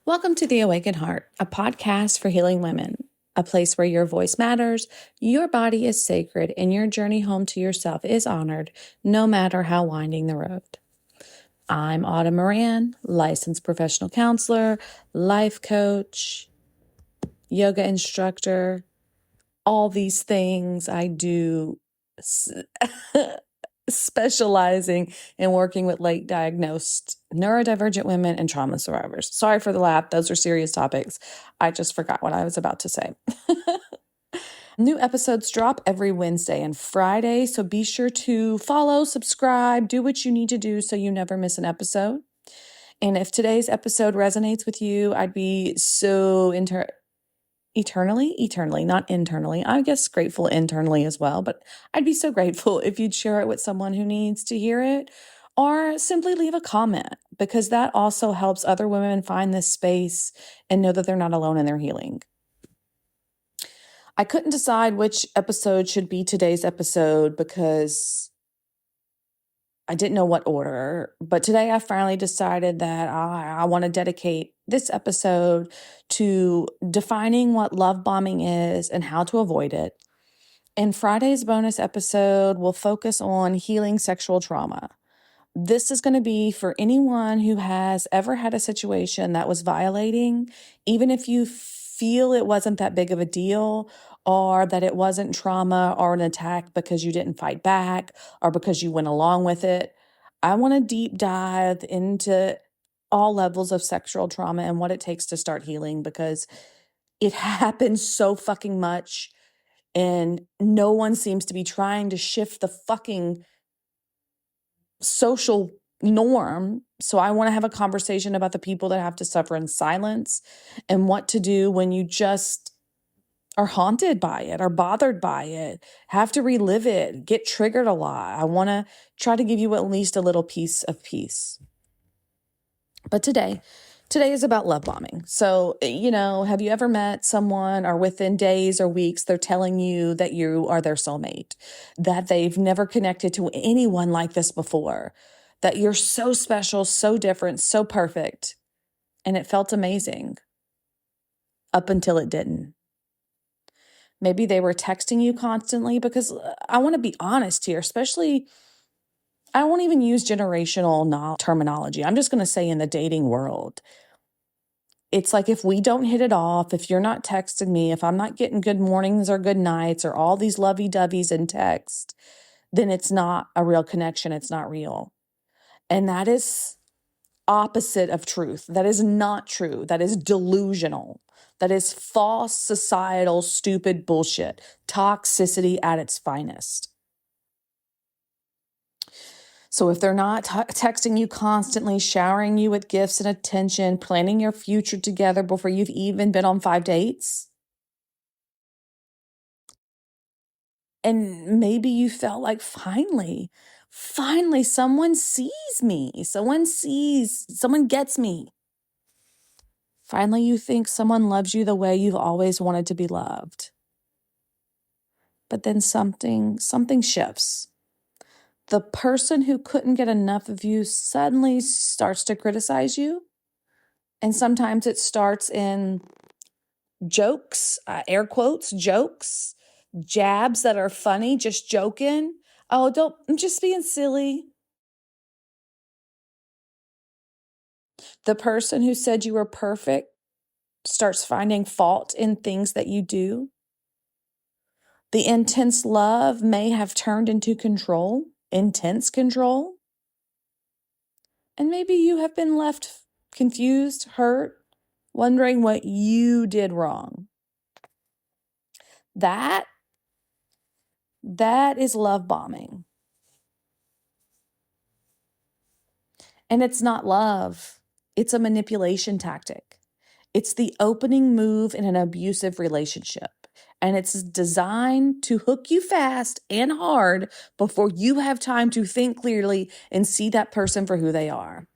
Welcome to The Awakened Heart, a podcast for healing women, a place where your voice matters, your body is sacred, and your journey home to yourself is honored, no matter how winding the road. I'm Autumn Moran, licensed professional counselor, life coach, yoga instructor, all these things I do specializing in working with late diagnosed neurodivergent women and trauma survivors. Sorry for the laugh. Those are serious topics. I just forgot what I was about to say. New episodes drop every Wednesday and Friday, so be sure to follow, subscribe, do what you need to do so you never miss an episode. And if today's episode resonates with you, I'd be so eternally, not internally. I guess grateful internally as well, but I'd be so grateful if you'd share it with someone who needs to hear it or simply leave a comment, because that also helps other women find this space and know that they're not alone in their healing. I couldn't decide which episode should be today's episode because I didn't know what order, but today I finally decided that I want to dedicate this episode to defining what love bombing is and how to avoid it. And Friday's bonus episode will focus on healing sexual trauma. This is going to be for anyone who has ever had a situation that was violating, even if you feel it wasn't that big of a deal, or that it wasn't trauma or an attack because you didn't fight back or because you went along with it. I want to deep dive into all levels of sexual trauma and what it takes to start healing, because it happens so fucking much and no one seems to be trying to shift the fucking social norm. So I want to have a conversation about the people that have to suffer in silence and what to do when you just are haunted by it, are bothered by it, have to relive it, get triggered a lot. I want to try to give you at least a little piece of peace. But today is about love bombing. So, have you ever met someone or within days or weeks, they're telling you that you are their soulmate, that they've never connected to anyone like this before, that you're so special, so different, so perfect, and it felt amazing up until it didn't. Maybe they were texting you constantly, because I want to be honest here, especially, I won't even use generational terminology. I'm just going to say in the dating world, it's like if we don't hit it off, if you're not texting me, if I'm not getting good mornings or good nights or all these lovey-doveys in text, then it's not a real connection. It's not real. And that is opposite of truth. That is not true. That is delusional. That is false, societal, stupid bullshit. Toxicity at its finest. So if they're not texting you constantly, showering you with gifts and attention, planning your future together before you've even been on 5 dates, and maybe you felt like finally someone sees me, someone gets me. Finally, you think someone loves you the way you've always wanted to be loved. But then something shifts. The person who couldn't get enough of you suddenly starts to criticize you. And sometimes it starts in jokes, air quotes, jokes, jabs that are funny, just joking. Oh, I'm just being silly. The person who said you were perfect starts finding fault in things that you do. The intense love may have turned into control, intense control. And maybe you have been left confused, hurt, wondering what you did wrong. That is love bombing. And it's not love. It's a manipulation tactic. It's the opening move in an abusive relationship. And it's designed to hook you fast and hard before you have time to think clearly and see that person for who they are.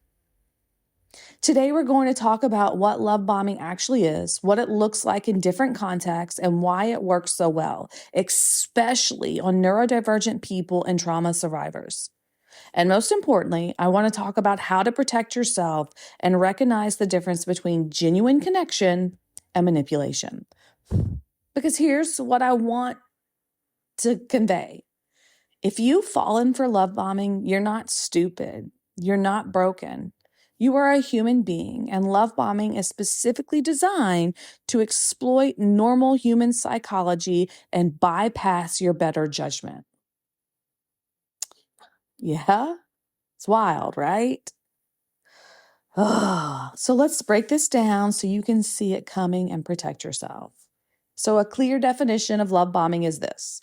Today, we're going to talk about what love bombing actually is, what it looks like in different contexts, and why it works so well, especially on neurodivergent people and trauma survivors. And most importantly, I want to talk about how to protect yourself and recognize the difference between genuine connection and manipulation. Because here's what I want to convey. If you've fallen for love bombing, you're not stupid. You're not broken. You are a human being, and love bombing is specifically designed to exploit normal human psychology and bypass your better judgment. Yeah, it's wild, right? So let's break this down so you can see it coming and protect yourself. So, a clear definition of love bombing is this.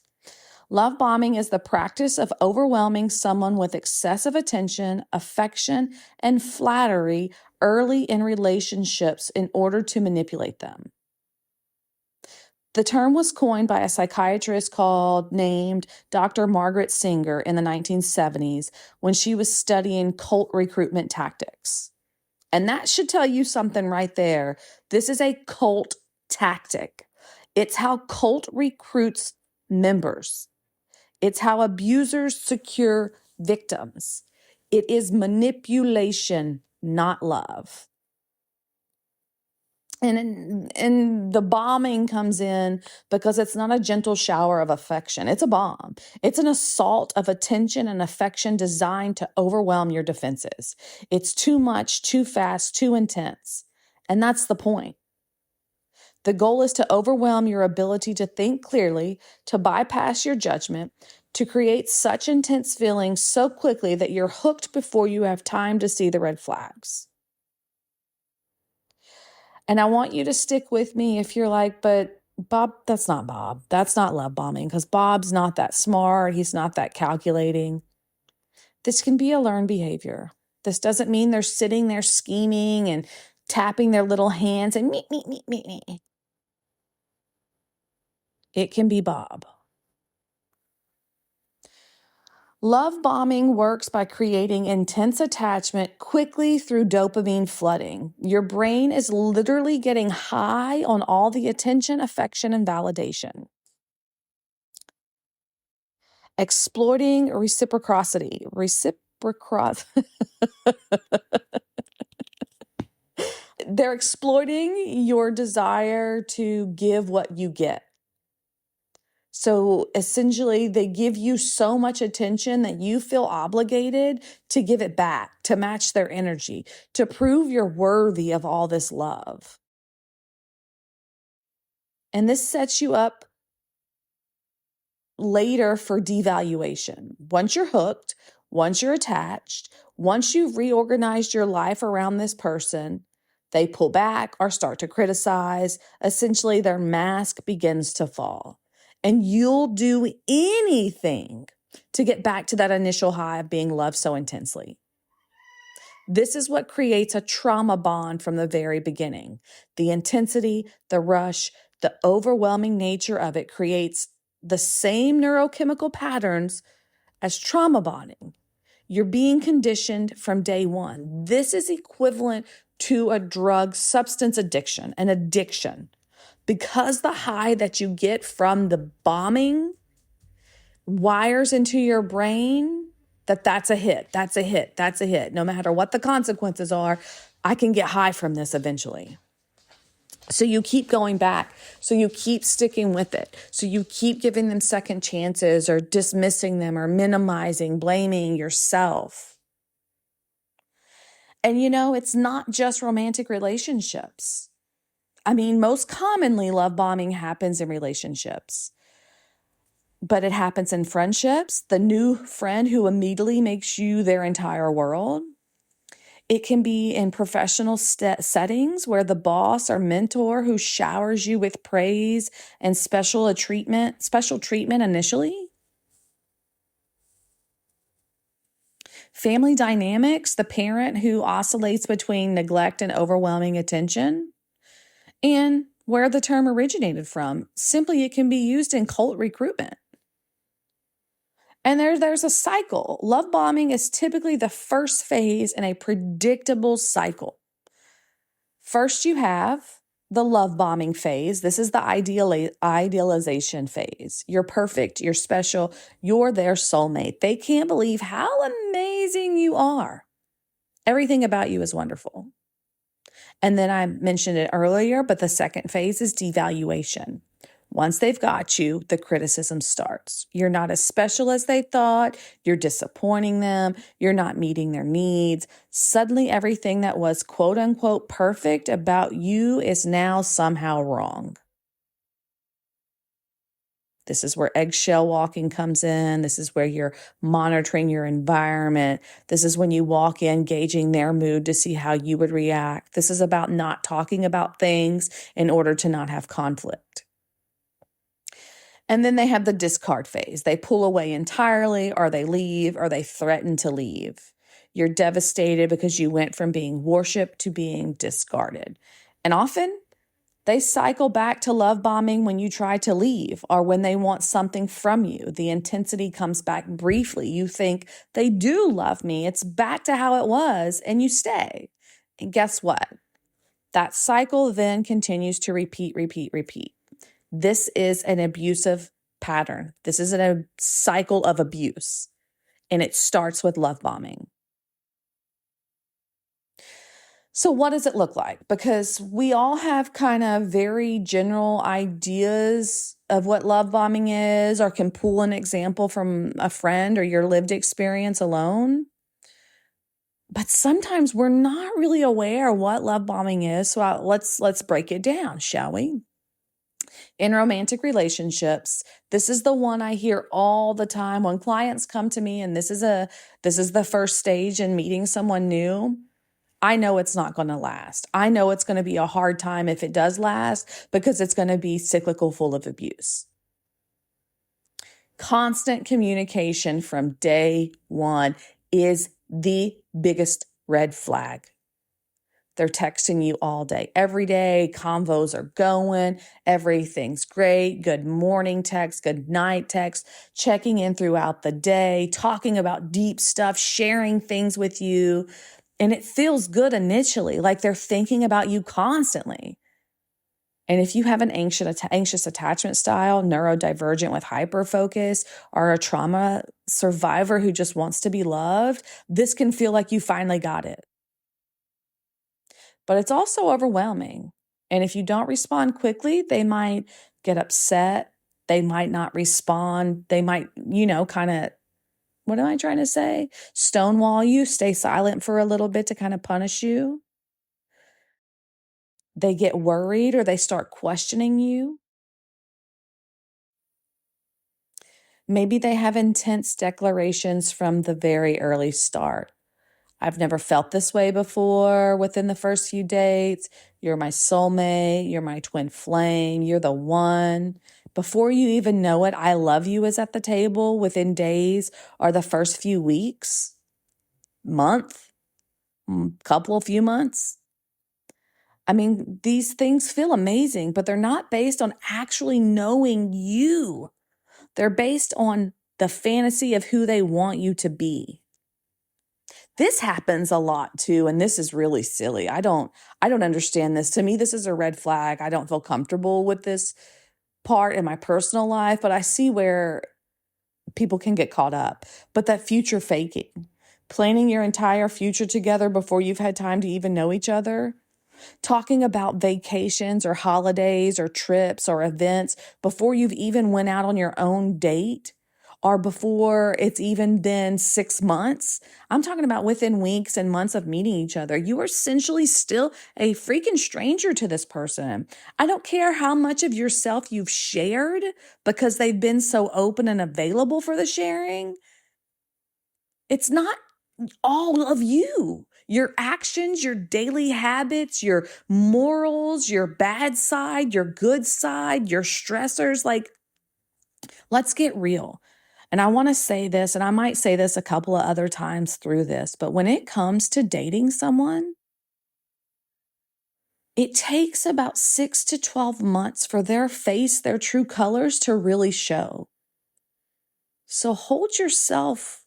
Love bombing is the practice of overwhelming someone with excessive attention, affection, and flattery early in relationships in order to manipulate them. The term was coined by a psychiatrist named Dr. Margaret Singer in the 1970s when she was studying cult recruitment tactics. And that should tell you something right there. This is a cult tactic. It's how cult recruits members. It's how abusers secure victims. It is manipulation, not love. And the bombing comes in because it's not a gentle shower of affection. It's a bomb. It's an assault of attention and affection designed to overwhelm your defenses. It's too much, too fast, too intense. And that's the point. The goal is to overwhelm your ability to think clearly, to bypass your judgment, to create such intense feelings so quickly that you're hooked before you have time to see the red flags. And I want you to stick with me if you're like, but Bob, that's not Bob. That's not love bombing because Bob's not that smart. He's not that calculating. This can be a learned behavior. This doesn't mean they're sitting there scheming and tapping their little hands and me. It can be Bob. Love bombing works by creating intense attachment quickly through dopamine flooding. Your brain is literally getting high on all the attention, affection, and validation. Exploiting reciprocity. They're exploiting your desire to give what you get. So essentially, they give you so much attention that you feel obligated to give it back, to match their energy, to prove you're worthy of all this love. And this sets you up later for devaluation. Once you're hooked, once you're attached, once you've reorganized your life around this person, they pull back or start to criticize. Essentially, their mask begins to fall. And you'll do anything to get back to that initial high of being loved so intensely. This is what creates a trauma bond from the very beginning. The intensity, the rush, the overwhelming nature of it creates the same neurochemical patterns as trauma bonding. You're being conditioned from day one. This is equivalent to a drug substance addiction, an addiction. Because the high that you get from the bombing wires into your brain that's a hit, that's a hit, that's a hit. No matter what the consequences are, I can get high from this eventually. So you keep going back. So you keep sticking with it. So you keep giving them second chances or dismissing them or minimizing, blaming yourself. And it's not just romantic relationships. I mean, most commonly, love bombing happens in relationships. But it happens in friendships, the new friend who immediately makes you their entire world. It can be in professional settings where the boss or mentor who showers you with praise and special treatment initially. Family dynamics, the parent who oscillates between neglect and overwhelming attention. And where the term originated from, simply it can be used in cult recruitment. And there's a cycle. Love bombing is typically the first phase in a predictable cycle. First, you have the love bombing phase. This is the idealization phase. You're perfect. You're special. You're their soulmate. They can't believe how amazing you are. Everything about you is wonderful. And then I mentioned it earlier, but the second phase is devaluation. Once they've got you, the criticism starts. You're not as special as they thought. You're disappointing them. You're not meeting their needs. Suddenly, everything that was quote unquote perfect about you is now somehow wrong. This is where eggshell walking comes in. This is where you're monitoring your environment. This is when you walk in, gauging their mood to see how you would react. This is about not talking about things in order to not have conflict. And then they have the discard phase. They pull away entirely, or they leave, or they threaten to leave. You're devastated because you went from being worshiped to being discarded. And often they cycle back to love bombing when you try to leave or when they want something from you. The intensity comes back briefly. You think they do love me. It's back to how it was, and you stay. And guess what? That cycle then continues to repeat. This is an abusive pattern. This is a cycle of abuse, and it starts with love bombing. So what does it look like? Because we all have kind of very general ideas of what love bombing is, or can pull an example from a friend or your lived experience alone. But sometimes we're not really aware what love bombing is. So let's break it down, shall we? In romantic relationships, this is the one I hear all the time when clients come to me, and this is the first stage in meeting someone new. I know it's not going to last. I know it's going to be a hard time if it does last, because it's going to be cyclical, full of abuse. Constant communication from day one is the biggest red flag. They're texting you all day, every day. Convos are going. Everything's great. Good morning text, good night text, checking in throughout the day, talking about deep stuff, sharing things with you. And it feels good initially, like they're thinking about you constantly. And if you have an anxious attachment style, neurodivergent with hyperfocus, or a trauma survivor who just wants to be loved, this can feel like you finally got it. But it's also overwhelming. And if you don't respond quickly, they might get upset. They might not respond. They might, kind of, what am I trying to say? Stonewall you, stay silent for a little bit to kind of punish you. They get worried, or they start questioning you. Maybe they have intense declarations from the very early start. I've never felt this way before within the first few dates. You're my soulmate. You're my twin flame. You're the one. Before you even know it, I love you is at the table within days or the first few weeks, month, few months. I mean, these things feel amazing, but they're not based on actually knowing you. They're based on the fantasy of who they want you to be. This happens a lot too, and this is really silly. I don't understand this. To me, this is a red flag. I don't feel comfortable with this part in my personal life, but I see where people can get caught up. But that future faking, planning your entire future together before you've had time to even know each other, talking about vacations or holidays or trips or events before you've even went out on your own date, or before it's even been 6 months. I'm talking about within weeks and months of meeting each other. You are essentially still a freaking stranger to this person. I don't care how much of yourself you've shared, because they've been so open and available for the sharing. It's not all of you. Your actions, your daily habits, your morals, your bad side, your good side, your stressors. Like, let's get real. And I want to say this, and I might say this a couple of other times through this, but when it comes to dating someone, it takes about 6 to 12 months for their true colors to really show. So hold yourself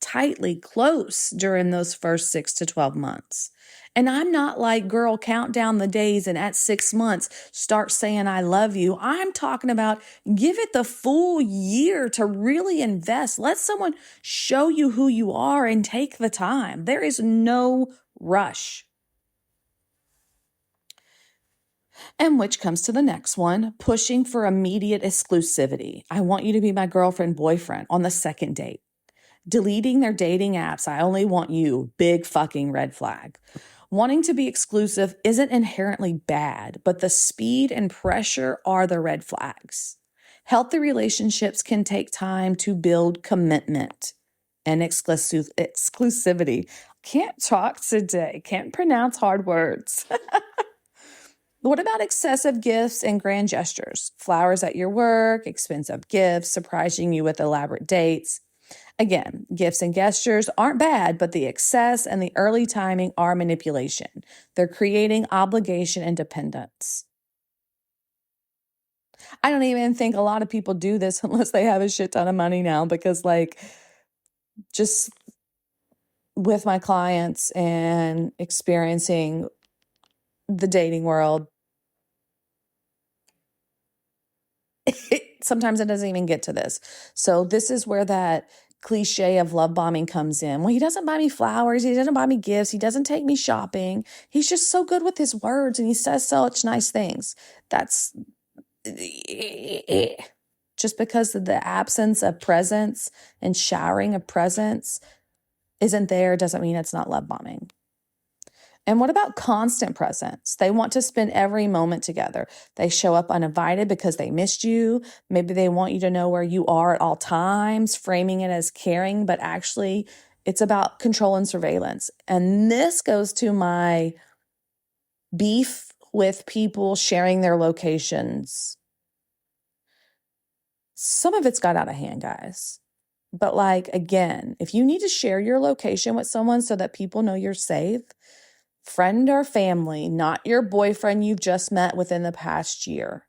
tightly close during those first 6 to 12 months. And I'm not like, girl, count down the days and at 6 months, start saying, I love you. I'm talking about give it the full year to really invest. Let someone show you who you are and take the time. There is no rush. And which comes to the next one, pushing for immediate exclusivity. I want you to be my girlfriend, boyfriend on the second date. Deleting their dating apps. I only want you. Big fucking red flag. Wanting to be exclusive isn't inherently bad, but the speed and pressure are the red flags. Healthy relationships can take time to build commitment and exclusivity. Can't talk today. Can't pronounce hard words. What about excessive gifts and grand gestures? Flowers at your work, expensive gifts, surprising you with elaborate dates. Again, gifts and gestures aren't bad, but the excess and the early timing are manipulation. They're creating obligation and dependence. I don't even think a lot of people do this unless they have a shit ton of money now, because like just with my clients and experiencing the dating world, sometimes it doesn't even get to this. So this is where that cliche of love bombing comes in. Well, he doesn't buy me flowers. He doesn't buy me gifts. He doesn't take me shopping. He's just so good with his words and he says such nice things. That's just because of the absence of presence and showering of presence isn't there doesn't mean it's not love bombing. And what about constant presence? They want to spend every moment together. They show up uninvited because they missed you. Maybe they want you to know where you are at all times, framing it as caring, but actually it's about control and surveillance. And this goes to my beef with people sharing their locations. Some of it's got out of hand, guys. But like, again, if you need to share your location with someone so that people know you're safe, friend or family, not your boyfriend you've just met within the past year,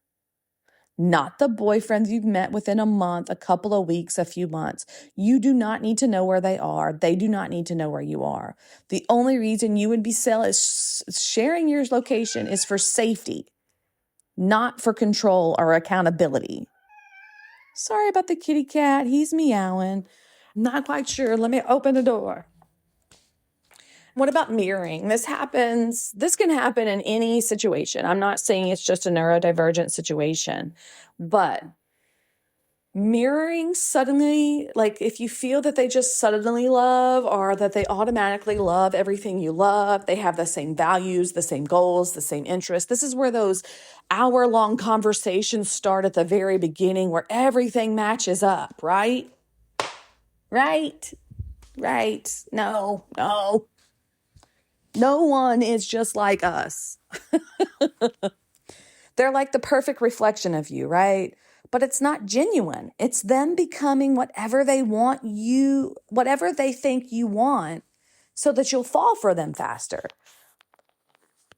not the boyfriends you've met within a month, a couple of weeks, a few months. You do not need to know where they are. They do not need to know where you are. The only reason you would be sharing your location is for safety, not for control or accountability. Sorry about the kitty cat. He's meowing. Not quite sure. Let me open the door. What about mirroring? This can happen in any situation. I'm not saying it's just a neurodivergent situation, but mirroring suddenly, like if you feel that they just suddenly love or that they automatically love everything you love, they have the same values, the same goals, the same interests. This is where those hour-long conversations start at the very beginning where everything matches up, right? Right. No. No one is just like us. They're like the perfect reflection of you, right? But it's not genuine. It's them becoming whatever they want you, whatever they think you want, so that you'll fall for them faster.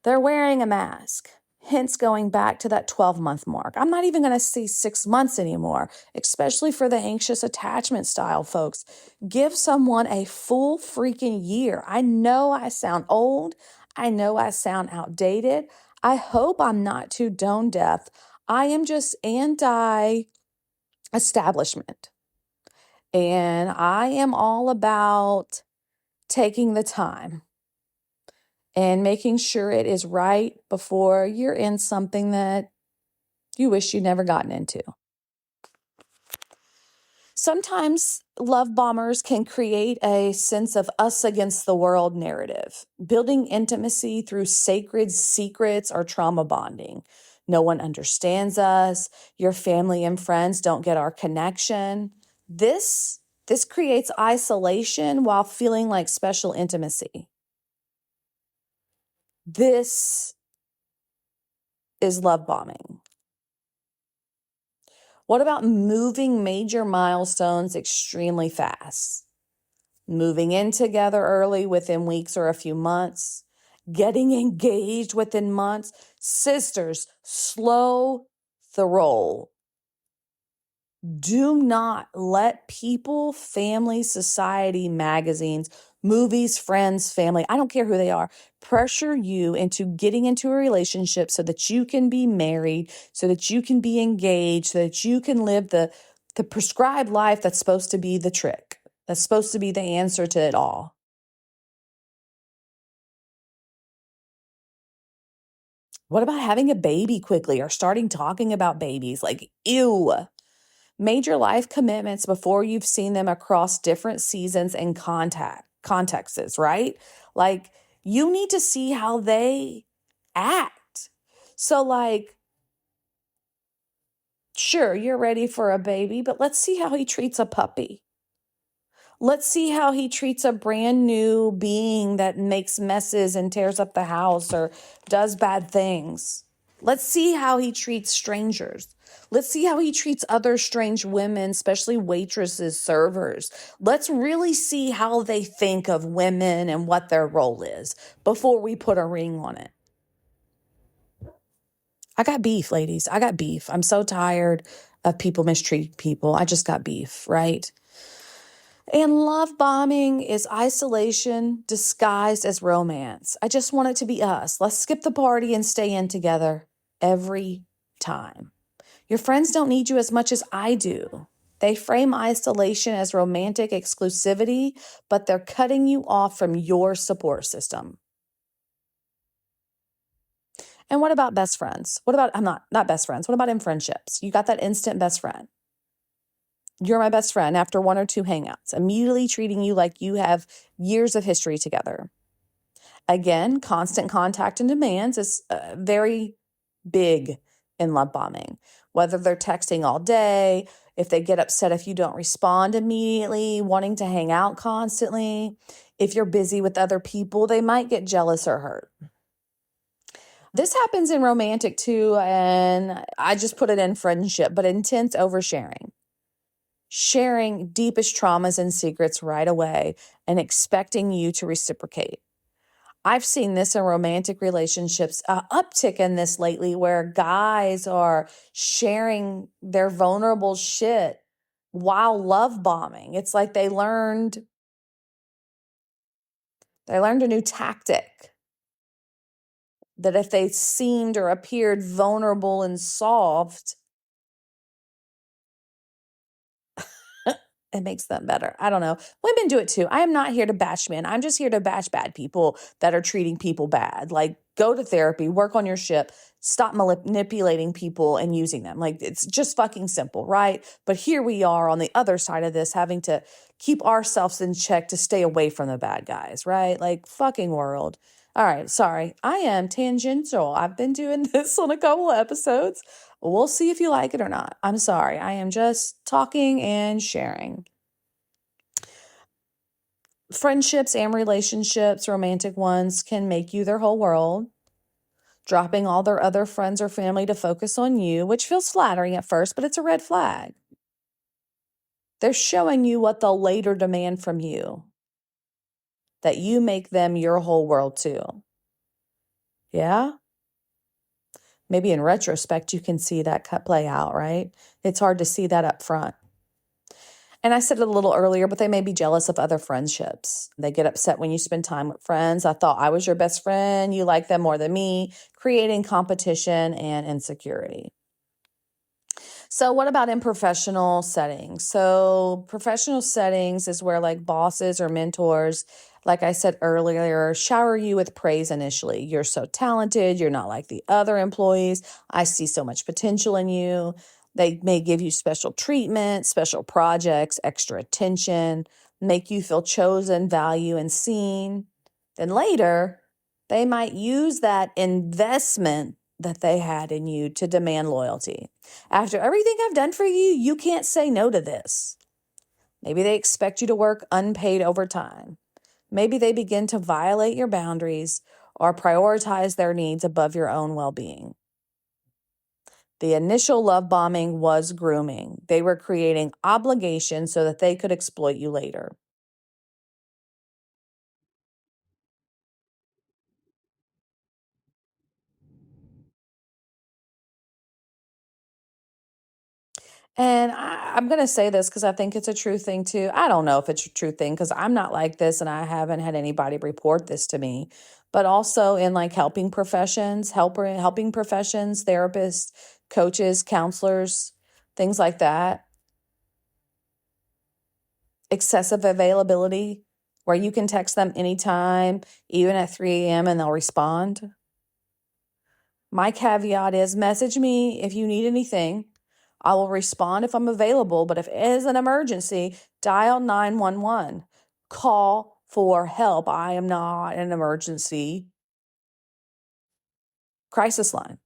They're wearing a mask, hence going back to that 12-month mark. I'm not even going to say 6 months anymore, especially for the anxious attachment style folks. Give someone a full freaking year. I know I sound old. I know I sound outdated. I hope I'm not too tone deaf. I am just anti-establishment. And I am all about taking the time and making sure it is right before you're in something that you wish you'd never gotten into. Sometimes love bombers can create a sense of us against the world narrative, building intimacy through sacred secrets or trauma bonding. No one understands us. Your family and friends don't get our connection. This creates isolation while feeling like special intimacy. This is love bombing. What about moving major milestones extremely fast? Moving in together early within weeks or a few months, getting engaged within months. Sisters, slow the roll. Do not let people, family, society, magazines movies, friends, family, I don't care who they are, pressure you into getting into a relationship so that you can be married, so that you can be engaged, so that you can live the prescribed life that's supposed to be the trick, that's supposed to be the answer to it all. What about having a baby quickly or starting talking about babies? Like, ew. Major life commitments before you've seen them across different seasons and contexts, right? Like, you need to see how they act. So, like, sure, you're ready for a baby, but let's see how he treats a puppy. Let's see how he treats a brand new being that makes messes and tears up the house or does bad things. Let's see how he treats strangers. Let's see how he treats other strange women, especially waitresses, servers. Let's really see how they think of women and what their role is before we put a ring on it. I got beef, ladies. I got beef. I'm so tired of people mistreating people. I just got beef, right? And love bombing is isolation disguised as romance. I just want it to be us. Let's skip the party and stay in together every time. Your friends don't need you as much as I do. They frame isolation as romantic exclusivity, but they're cutting you off from your support system. And what about best friends? What about, I'm not best friends. What about in friendships? You got that instant best friend. You're my best friend after one or two hangouts, immediately treating you like you have years of history together. Again, constant contact and demands is very big in love bombing. Whether they're texting all day, if they get upset if you don't respond immediately, wanting to hang out constantly, if you're busy with other people, they might get jealous or hurt. This happens in romantic too, and I just put it in friendship, but intense oversharing. Sharing deepest traumas and secrets right away and expecting you to reciprocate. I've seen this in romantic relationships, uptick in this lately where guys are sharing their vulnerable shit while love bombing. It's like they learned a new tactic that if they seemed or appeared vulnerable and soft, it makes them better. I don't know. Women do it too. I am not here to bash men. I'm just here to bash bad people that are treating people bad. Like, go to therapy, work on your shit, stop manipulating people and using them. Like, it's just fucking simple, right? But here we are on the other side of this, having to keep ourselves in check to stay away from the bad guys, right? Like, fucking world. All right, sorry. I am tangential. I've been doing this on a couple of episodes. We'll see if you like it or not. I'm sorry. I am just talking and sharing. Friendships and relationships, romantic ones, can make you their whole world, dropping all their other friends or family to focus on you, which feels flattering at first, but it's a red flag. They're showing you what they'll later demand from you, that you make them your whole world too. Yeah? Maybe in retrospect, you can see that cut play out, right? It's hard to see that up front. And I said it a little earlier, but they may be jealous of other friendships. They get upset when you spend time with friends. I thought I was your best friend. You like them more than me, creating competition and insecurity. So, what about in professional settings? So, professional settings is where like bosses or mentors, like I said earlier, shower you with praise initially. You're so talented. You're not like the other employees. I see so much potential in you. They may give you special treatment, special projects, extra attention, make you feel chosen, valued, and seen. Then later, they might use that investment that they had in you to demand loyalty. After everything I've done for you, you can't say no to this. Maybe they expect you to work unpaid overtime. Maybe they begin to violate your boundaries or prioritize their needs above your own well being. The initial love bombing was grooming. They were creating obligations so that they could exploit you later. And I'm going to say this because I think it's a true thing too. I don't know if it's a true thing because I'm not like this and I haven't had anybody report this to me. But also in like helping professions, therapists, coaches, counselors, things like that. Excessive availability, where you can text them anytime, even at 3 a.m., and they'll respond. My caveat is message me if you need anything. I will respond if I'm available, but if it is an emergency, dial 911. Call for help. I am not an emergency crisis line.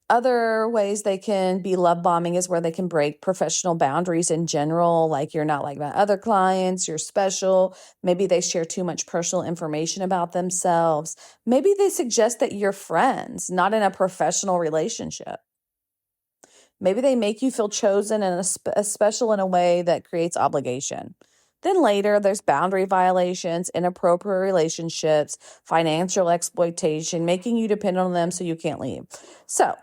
Other ways they can be love bombing is where they can break professional boundaries in general. Like you're not like my other clients, you're special. Maybe they share too much personal information about themselves. Maybe they suggest that you're friends, not in a professional relationship. Maybe they make you feel chosen and special in a way that creates obligation. Then later, there's boundary violations, inappropriate relationships, financial exploitation, making you depend on them so you can't leave. So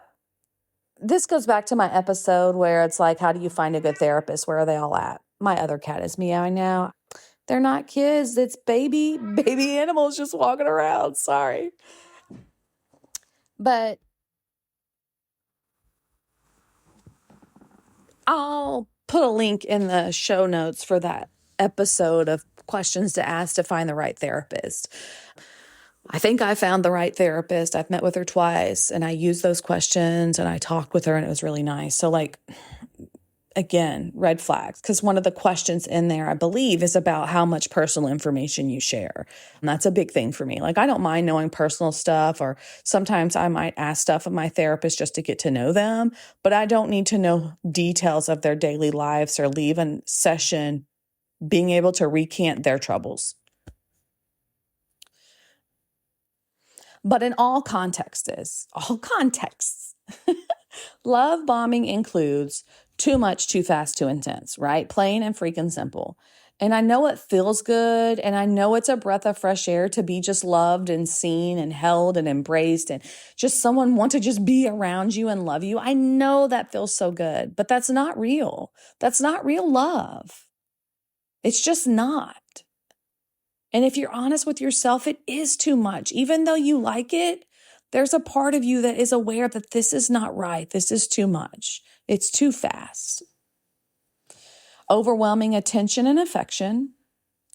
this goes back to my episode where it's like, how do you find a good therapist? Where are they all at? My other cat is meowing now. They're not kids. It's baby animals just walking around. Sorry. But I'll put a link in the show notes for that episode of questions to ask to find the right therapist. I think I found the right therapist. I've met with her twice and I used those questions and I talked with her and it was really nice. So like, again, red flags, because one of the questions in there, I believe, is about how much personal information you share. And that's a big thing for me. Like, I don't mind knowing personal stuff, or sometimes I might ask stuff of my therapist just to get to know them, but I don't need to know details of their daily lives or leave a session being able to recant their troubles. But in all contexts, love bombing includes too much, too fast, too intense, right? Plain and freaking simple. And I know it feels good. And I know it's a breath of fresh air to be just loved and seen and held and embraced and just someone want to just be around you and love you. I know that feels so good, but that's not real. That's not real love. It's just not. And if you're honest with yourself, it is too much. Even though you like it, there's a part of you that is aware that this is not right. This is too much. It's too fast. Overwhelming attention and affection,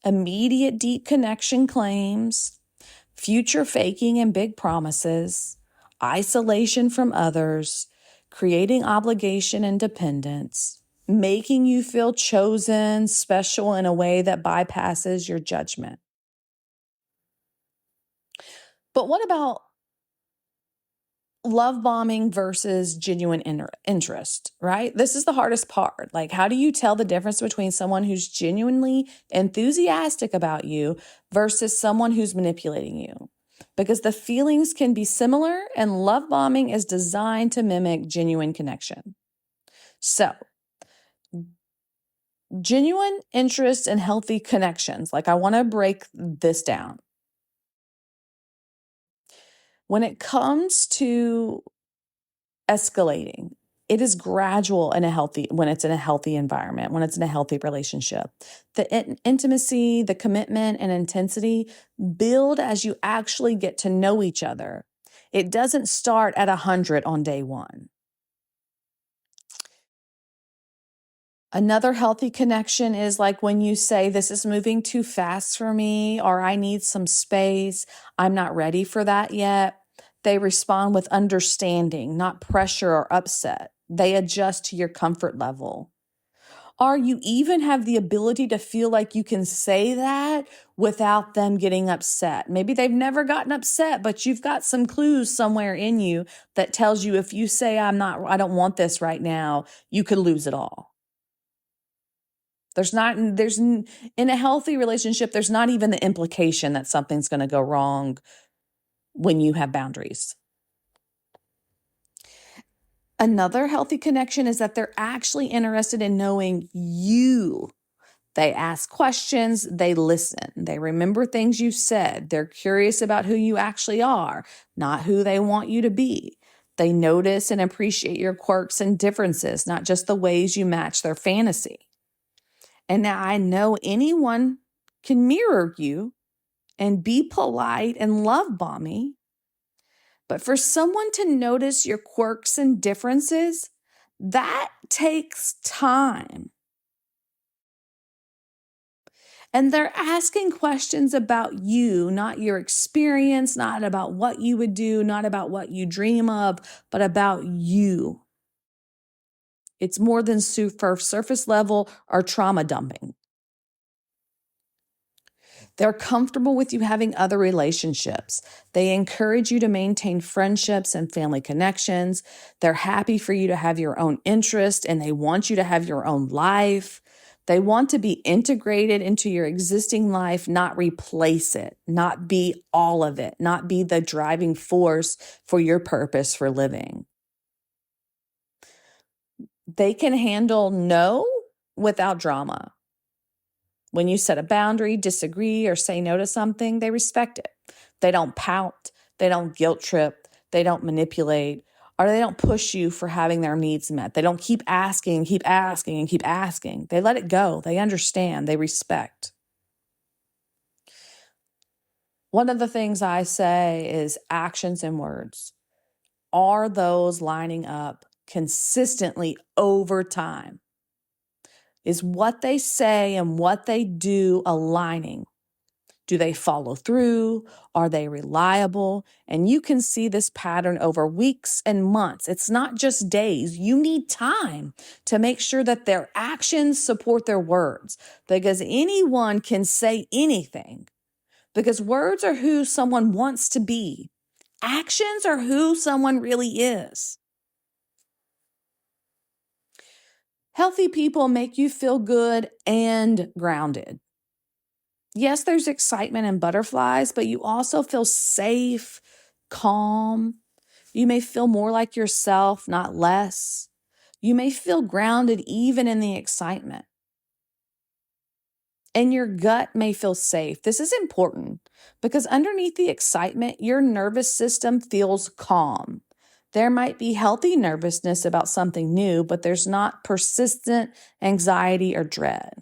immediate deep connection claims, future faking and big promises, isolation from others, creating obligation and dependence, making you feel chosen, special in a way that bypasses your judgment. But what about love bombing versus genuine interest, right? This is the hardest part. Like, how do you tell the difference between someone who's genuinely enthusiastic about you versus someone who's manipulating you? Because the feelings can be similar and love bombing is designed to mimic genuine connection. So, genuine interest and healthy connections. Like, I want to break this down. When it comes to escalating, it is gradual when it's in a healthy environment, when it's in a healthy relationship. The intimacy, the commitment, and intensity build as you actually get to know each other. It doesn't start at 100 on day one. Another healthy connection is like when you say, this is moving too fast for me, or I need some space. I'm not ready for that yet. They respond with understanding, not pressure or upset. They adjust to your comfort level. Or you even have the ability to feel like you can say that without them getting upset. Maybe they've never gotten upset, but you've got some clues somewhere in you that tells you if you say, I don't want this right now, you could lose it all. In a healthy relationship, there's not even the implication that something's going to go wrong when you have boundaries. Another healthy connection is that they're actually interested in knowing you. They ask questions, they listen, they remember things you said. They're curious about who you actually are, not who they want you to be. They notice and appreciate your quirks and differences, not just the ways you match their fantasy. And now I know anyone can mirror you and be polite and love bomby, but for someone to notice your quirks and differences, that takes time. And they're asking questions about you, not your experience, not about what you would do, not about what you dream of, but about you. It's more than surface level or trauma dumping. They're comfortable with you having other relationships. They encourage you to maintain friendships and family connections. They're happy for you to have your own interest and they want you to have your own life. They want to be integrated into your existing life, not replace it, not be all of it, not be the driving force for your purpose for living. They can handle no without drama. When you set a boundary, disagree, or say no to something, they respect it. They don't pout, they don't guilt trip, they don't manipulate, or they don't push you for having their needs met. They don't keep asking, keep asking, and keep asking. They let it go. They understand. They respect. One of the things I say is actions and words. Are those lining up consistently over time? Is what they say and what they do aligning? Do they follow through? Are they reliable? And you can see this pattern over weeks and months. It's not just days. You need time to make sure that their actions support their words, because anyone can say anything, because words are who someone wants to be. Actions are who someone really is. Healthy people make you feel good and grounded. Yes, there's excitement and butterflies, but you also feel safe, calm. You may feel more like yourself, not less. You may feel grounded even in the excitement. And your gut may feel safe. This is important because underneath the excitement, your nervous system feels calm. There might be healthy nervousness about something new, but there's not persistent anxiety or dread.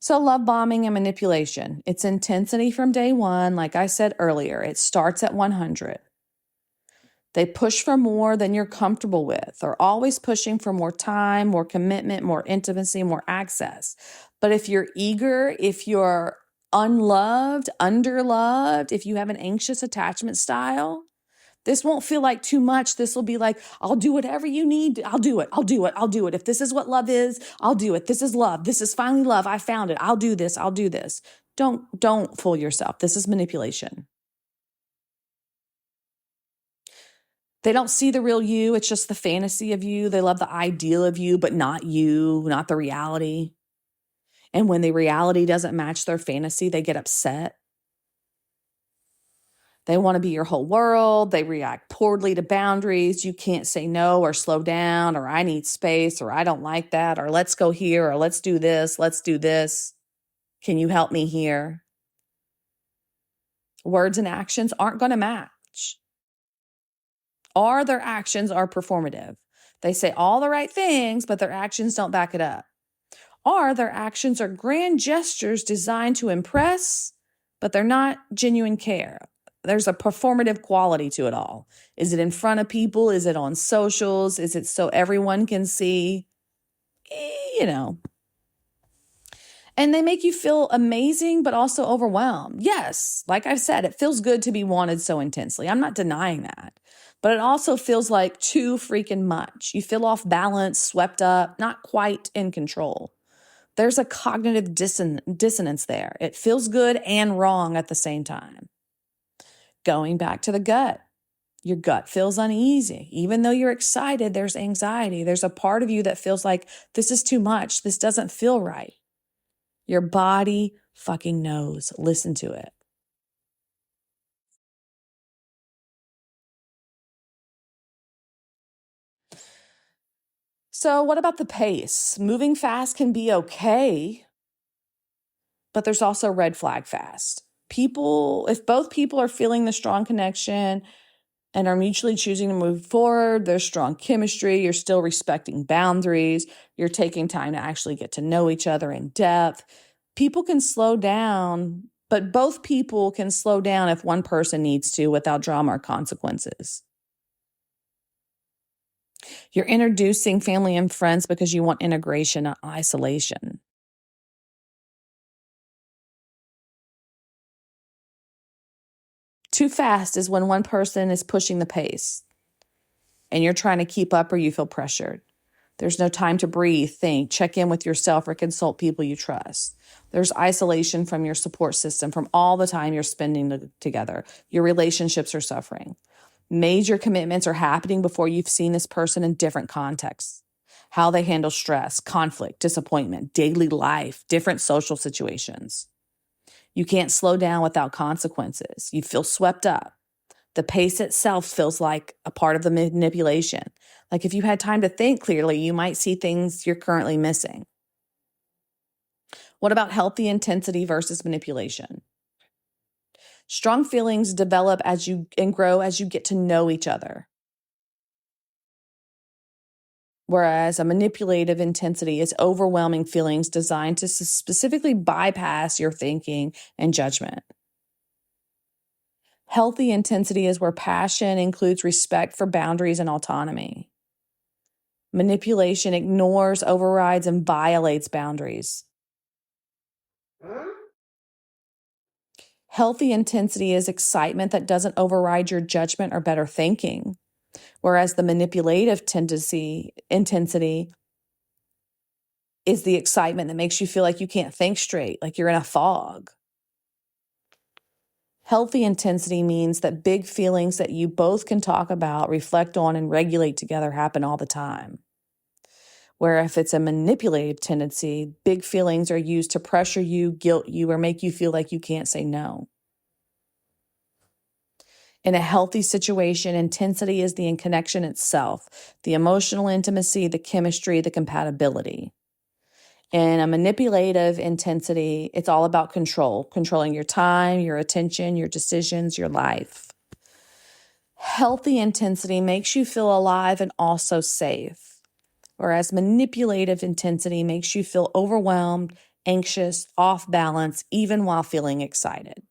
So love bombing and manipulation. It's intensity from day one. Like I said earlier, it starts at 100. They push for more than you're comfortable with. They're always pushing for more time, more commitment, more intimacy, more access. But if you're eager, if you're unloved, underloved, if you have an anxious attachment style, this won't feel like too much. This will be like, I'll do whatever you need. I'll do it. I'll do it. I'll do it. If this is what love is, I'll do it. This is love. This is finally love. I found it. I'll do this. I'll do this. Don't fool yourself. This is manipulation. They don't see the real you. It's just the fantasy of you. They love the ideal of you, but not you, not the reality. And when the reality doesn't match their fantasy, they get upset. They want to be your whole world. They react poorly to boundaries. You can't say no or slow down or I need space or I don't like that or let's go here or let's do this. Let's do this. Can you help me here? Words and actions aren't going to match. Or their actions are performative. They say all the right things, but their actions don't back it up. Or their actions are grand gestures designed to impress, but they're not genuine care. There's a performative quality to it all. Is it in front of people? Is it on socials? Is it so everyone can see? You know. And they make you feel amazing, but also overwhelmed. Yes, like I've said, it feels good to be wanted so intensely. I'm not denying that. But it also feels like too freaking much. You feel off balance, swept up, not quite in control. There's a cognitive dissonance there. It feels good and wrong at the same time. Going back to the gut. Your gut feels uneasy. Even though you're excited, there's anxiety. There's a part of you that feels like this is too much. This doesn't feel right. Your body fucking knows. Listen to it. So what about the pace? Moving fast can be okay, but there's also red flag fast. If both people are feeling the strong connection and are mutually choosing to move forward, there's strong chemistry, you're still respecting boundaries, you're taking time to actually get to know each other in depth, people can slow down, but both people can slow down if one person needs to without drama or consequences. You're introducing family and friends because you want integration, not isolation. Too fast is when one person is pushing the pace and you're trying to keep up or you feel pressured. There's no time to breathe, think, check in with yourself, or consult people you trust. There's isolation from your support system, from all the time you're spending together. Your relationships are suffering. Major commitments are happening before you've seen this person in different contexts. How they handle stress, conflict, disappointment, daily life, different social situations. You can't slow down without consequences. You feel swept up. The pace itself feels like a part of the manipulation. Like if you had time to think clearly, you might see things you're currently missing. What about healthy intensity versus manipulation? Strong feelings develop and grow as you get to know each other. Whereas a manipulative intensity is overwhelming feelings designed to specifically bypass your thinking and judgment. Healthy intensity is where passion includes respect for boundaries and autonomy. Manipulation ignores, overrides, and violates boundaries. Healthy intensity is excitement that doesn't override your judgment or better thinking, whereas the manipulative intensity is the excitement that makes you feel like you can't think straight, like you're in a fog. Healthy intensity means that big feelings that you both can talk about, reflect on, and regulate together happen all the time. Where if it's a manipulative tendency, big feelings are used to pressure you, guilt you, or make you feel like you can't say no. In a healthy situation, intensity is the connection itself, the emotional intimacy, the chemistry, the compatibility. In a manipulative intensity, it's all about control, controlling your time, your attention, your decisions, your life. Healthy intensity makes you feel alive and also safe, whereas manipulative intensity makes you feel overwhelmed, anxious, off balance, even while feeling excited.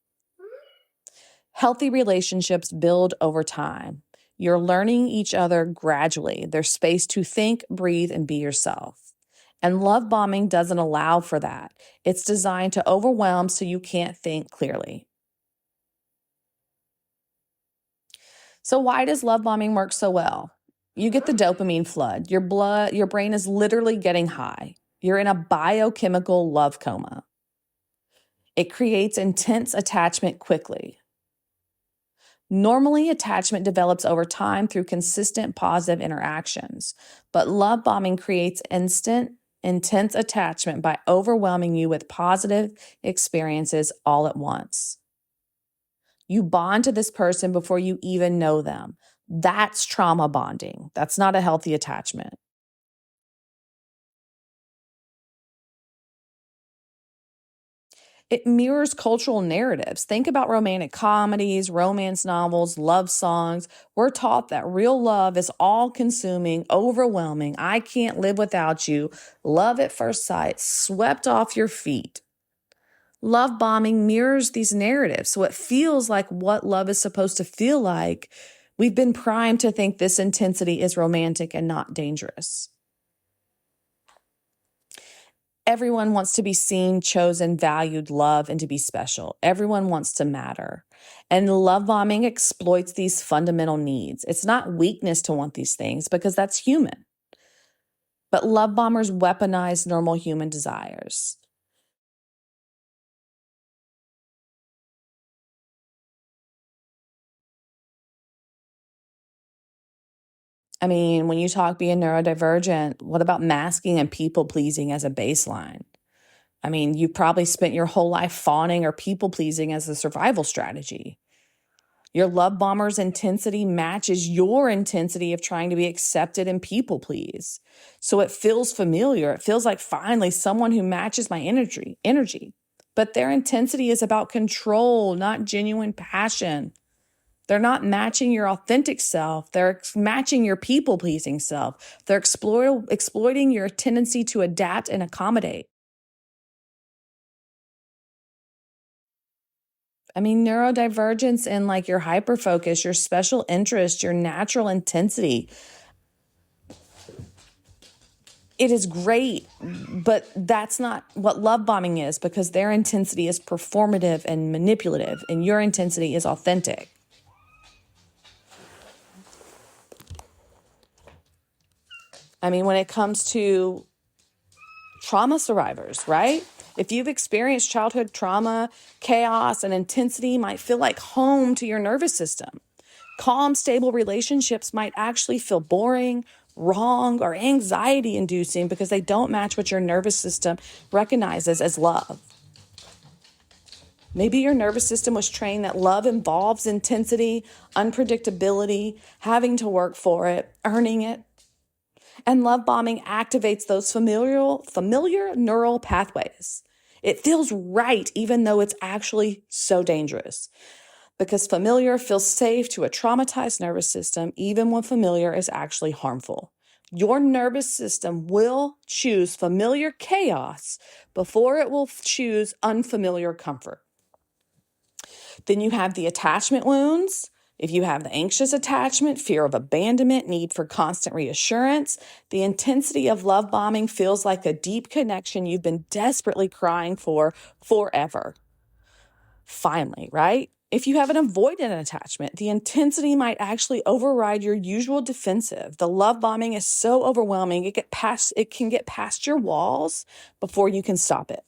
Healthy relationships build over time. You're learning each other gradually. There's space to think, breathe, and be yourself. And love bombing doesn't allow for that. It's designed to overwhelm so you can't think clearly. So why does love bombing work so well? You get the dopamine flood. Your brain is literally getting high. You're in a biochemical love coma. It creates intense attachment quickly. Normally, attachment develops over time through consistent positive interactions, but love bombing creates instant, intense attachment by overwhelming you with positive experiences all at once. You bond to this person before you even know them. That's trauma bonding. That's not a healthy attachment. It mirrors cultural narratives. Think about romantic comedies, romance novels, love songs. We're taught that real love is all consuming, overwhelming. I can't live without you. Love at first sight, swept off your feet. Love bombing mirrors these narratives. So it feels like what love is supposed to feel like. We've been primed to think this intensity is romantic and not dangerous. Everyone wants to be seen, chosen, valued, loved, and to be special. Everyone wants to matter. And love bombing exploits these fundamental needs. It's not weakness to want these things because that's human. But love bombers weaponize normal human desires. I mean, when you talk being neurodivergent, what about masking and people pleasing as a baseline? I mean, you've probably spent your whole life fawning or people pleasing as a survival strategy. Your love bomber's intensity matches your intensity of trying to be accepted and people please. So it feels familiar. It feels like finally someone who matches my energy. But their intensity is about control, not genuine passion. They're not matching your authentic self. They're matching your people-pleasing self. They're exploiting your tendency to adapt and accommodate. I mean, neurodivergence and like your hyperfocus, your special interest, your natural intensity, it is great, but that's not what love bombing is, because their intensity is performative and manipulative, and your intensity is authentic. I mean, when it comes to trauma survivors, right? If you've experienced childhood trauma, chaos and intensity might feel like home to your nervous system. Calm, stable relationships might actually feel boring, wrong, or anxiety-inducing because they don't match what your nervous system recognizes as love. Maybe your nervous system was trained that love involves intensity, unpredictability, having to work for it, earning it. And love bombing activates those familiar neural pathways. It feels right, even though it's actually so dangerous. Because familiar feels safe to a traumatized nervous system, even when familiar is actually harmful. Your nervous system will choose familiar chaos before it will choose unfamiliar comfort. Then you have the attachment wounds. If you have the anxious attachment, fear of abandonment, need for constant reassurance, the intensity of love bombing feels like a deep connection you've been desperately crying for forever. Finally, right? If you have an avoidant attachment, the intensity might actually override your usual defensive. The love bombing is so overwhelming, it can get past your walls before you can stop it.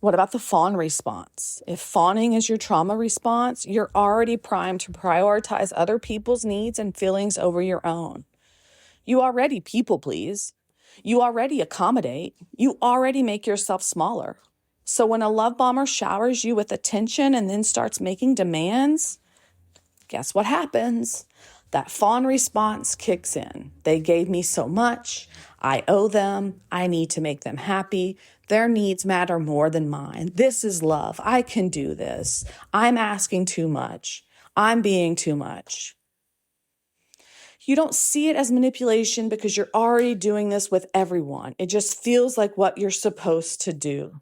What about the fawn response? If fawning is your trauma response, you're already primed to prioritize other people's needs and feelings over your own. You already people please. You already accommodate. You already make yourself smaller. So when a love bomber showers you with attention and then starts making demands, guess what happens? That fawn response kicks in. They gave me so much. I owe them. I need to make them happy. Their needs matter more than mine. This is love. I can do this. I'm asking too much. I'm being too much. You don't see it as manipulation because you're already doing this with everyone. It just feels like what you're supposed to do.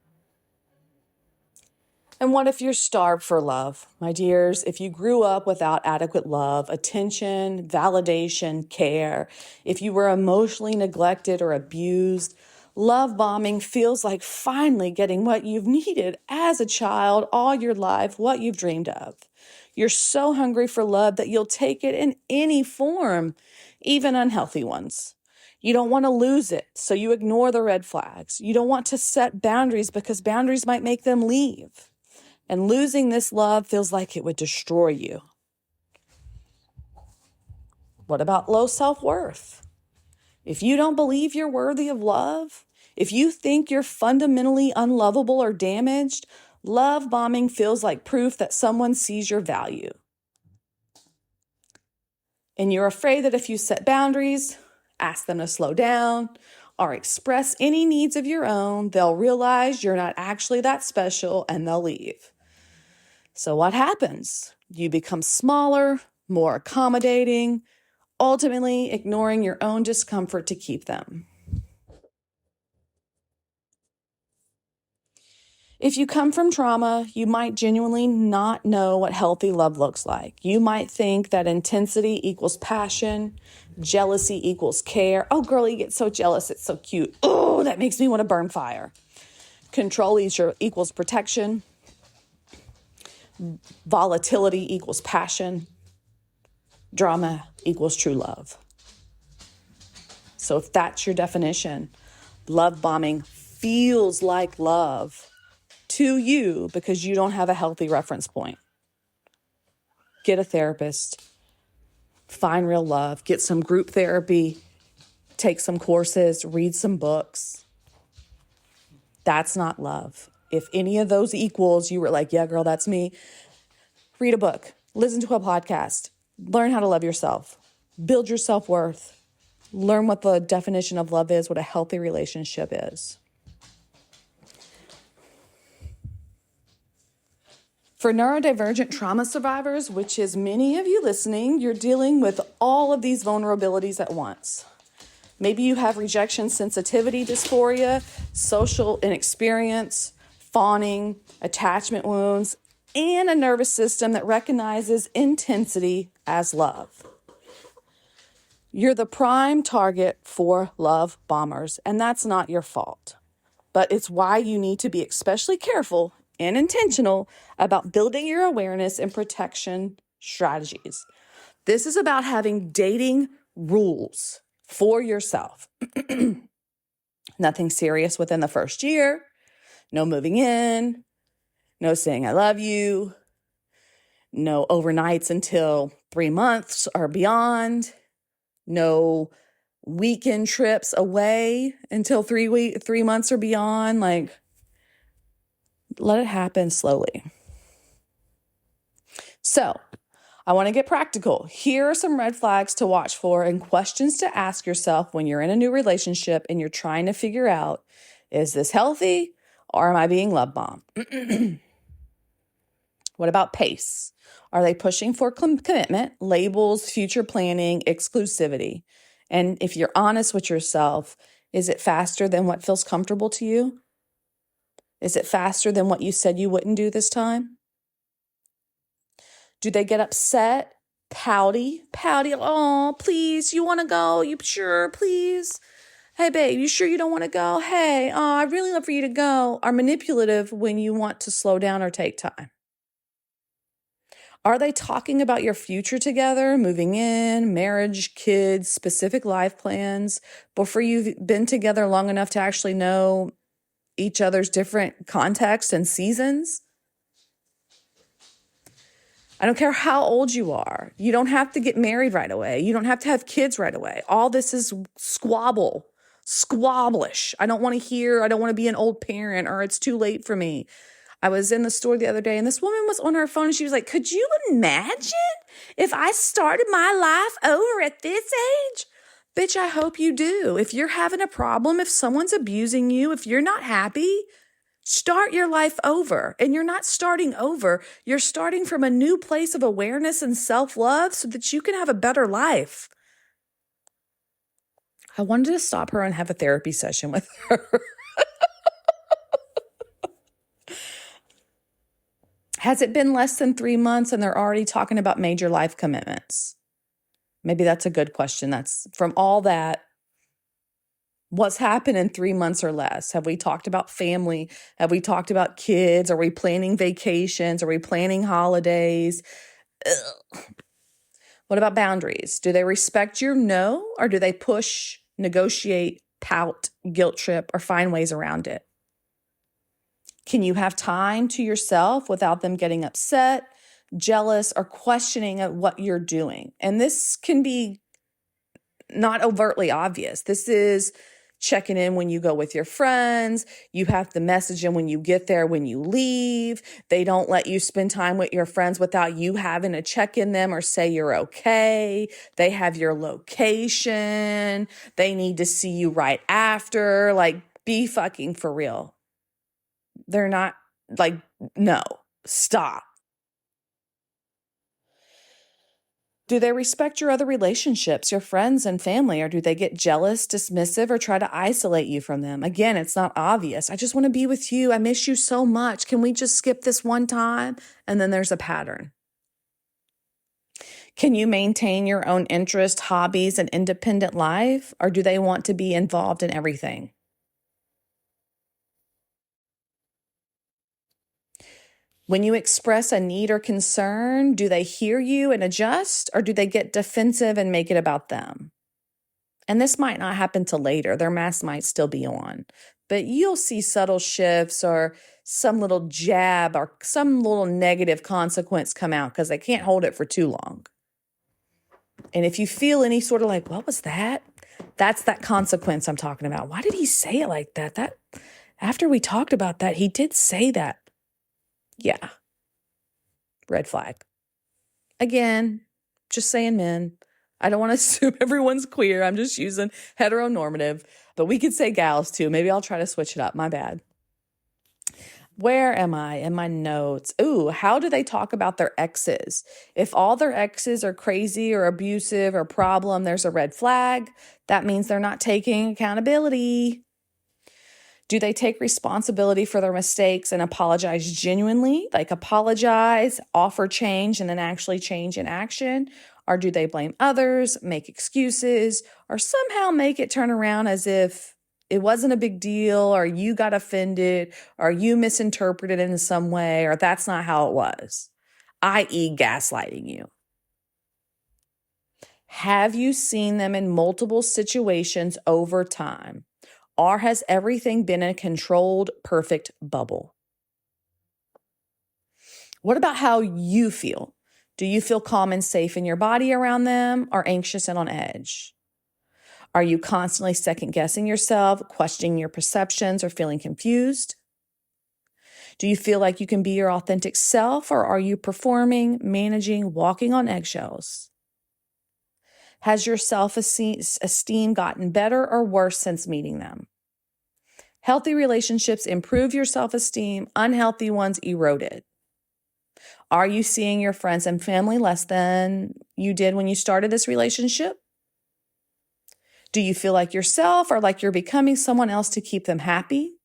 And what if you're starved for love? My dears, if you grew up without adequate love, attention, validation, care, if you were emotionally neglected or abused, love bombing feels like finally getting what you've needed as a child all your life, what you've dreamed of. You're so hungry for love that you'll take it in any form, even unhealthy ones. You don't want to lose it, so you ignore the red flags. You don't want to set boundaries because boundaries might make them leave. And losing this love feels like it would destroy you. What about low self-worth? If you don't believe you're worthy of love, if you think you're fundamentally unlovable or damaged, love bombing feels like proof that someone sees your value. And you're afraid that if you set boundaries, ask them to slow down, or express any needs of your own, they'll realize you're not actually that special and they'll leave. So what happens? You become smaller, more accommodating, ultimately ignoring your own discomfort to keep them. If you come from trauma, you might genuinely not know what healthy love looks like. You might think that intensity equals passion, jealousy equals care. Oh, girl, you get so jealous, it's so cute. Oh, that makes me want to burn fire. Control equals protection. Volatility equals passion. Drama equals true love. So if that's your definition, love bombing feels like love to you because you don't have a healthy reference point. Get a therapist. Find real love. Get some group therapy. Take some courses. Read some books. That's not love. If any of those equals, you were like, yeah, girl, that's me. Read a book. Listen to a podcast. Learn how to love yourself. Build your self-worth. Learn what the definition of love is, what a healthy relationship is. For neurodivergent trauma survivors, which is many of you listening, you're dealing with all of these vulnerabilities at once. Maybe you have rejection sensitivity dysphoria, social inexperience, fawning, attachment wounds, and a nervous system that recognizes intensity as love. You're the prime target for love bombers, and that's not your fault. But it's why you need to be especially careful and intentional about building your awareness and protection strategies. This is about having dating rules for yourself. Nothing serious within the first year, no moving in, no saying I love you, no overnights until 3 months or beyond, no weekend trips away until 3 months or beyond. Like, let it happen slowly. So, I want to get practical. Here are some red flags to watch for and questions to ask yourself when you're in a new relationship and you're trying to figure out, is this healthy or am I being love bombed? What about pace? Are they pushing for commitment, labels, future planning, exclusivity? And if you're honest with yourself, is it faster than what feels comfortable to you? Is it faster than what you said you wouldn't do this time? Do they get upset, pouty? Oh, please, you want to go? You sure, please? Hey, babe, you sure you don't want to go? Hey, I'd really love for you to go. Are manipulative when you want to slow down or take time? Are they talking about your future together, moving in, marriage, kids, specific life plans, before you've been together long enough to actually know each other's different contexts and seasons? I don't care how old you are. You don't have to get married right away. You don't have to have kids right away. All this is squabblish. I don't want to be an old parent, or it's too late for me. I was in the store the other day and this woman was on her phone and she was like, could you imagine if I started my life over at this age? Bitch, I hope you do. If you're having a problem, if someone's abusing you, if you're not happy, start your life over. And you're not starting over. You're starting from a new place of awareness and self-love so that you can have a better life. I wanted to stop her and have a therapy session with her. Has it been less than 3 months and they're already talking about major life commitments? Maybe that's a good question. That's from all that. What's happened in 3 months or less? Have we talked about family? Have we talked about kids? Are we planning vacations? Are we planning holidays? Ugh. What about boundaries? Do they respect your no, or do they push, negotiate, pout, guilt trip, or find ways around it? Can you have time to yourself without them getting upset, jealous, or questioning of what you're doing? And this can be not overtly obvious. This is checking in when you go with your friends. You have to message them when you get there, when you leave. They don't let you spend time with your friends without you having to check in them or say you're okay. They have your location. They need to see you right after. Like, be fucking for real. They're not like, no, stop. Do they respect your other relationships, your friends and family, or do they get jealous, dismissive, or try to isolate you from them? Again, it's not obvious. I just want to be with you. I miss you so much. Can we just skip this one time? And then there's a pattern. Can you maintain your own interests, hobbies, and independent life, or do they want to be involved in everything? When you express a need or concern, do they hear you and adjust, or do they get defensive and make it about them? And this might not happen till later. Their mask might still be on. But you'll see subtle shifts or some little jab or some little negative consequence come out because they can't hold it for too long. And if you feel any sort of like, what was that? That's that consequence I'm talking about. Why did he say it like that? That after we talked about that, he did say that. Yeah. Red flag. Again, just saying men. I don't want to assume everyone's queer. I'm just using heteronormative, but we could say gals too. Maybe I'll try to switch it up. My bad. Where am I in my notes? Ooh, how do they talk about their exes? If all their exes are crazy or abusive or problem, there's a red flag. That means they're not taking accountability. Do they take responsibility for their mistakes and apologize genuinely? Like apologize, offer change, and then actually change in action? Or do they blame others, make excuses, or somehow make it turn around as if it wasn't a big deal, or you got offended, or you misinterpreted it in some way, or that's not how it was, i.e., gaslighting you? Have you seen them in multiple situations over time? Or has everything been a controlled, perfect bubble? What about how you feel? Do you feel calm and safe in your body around them, or anxious and on edge? Are you constantly second guessing yourself, questioning your perceptions, or feeling confused? Do you feel like you can be your authentic self, or are you performing, managing, walking on eggshells? Has your self-esteem gotten better or worse since meeting them? Healthy relationships improve your self-esteem, unhealthy ones erode it. Are you seeing your friends and family less than you did when you started this relationship? Do you feel like yourself, or like you're becoming someone else to keep them happy?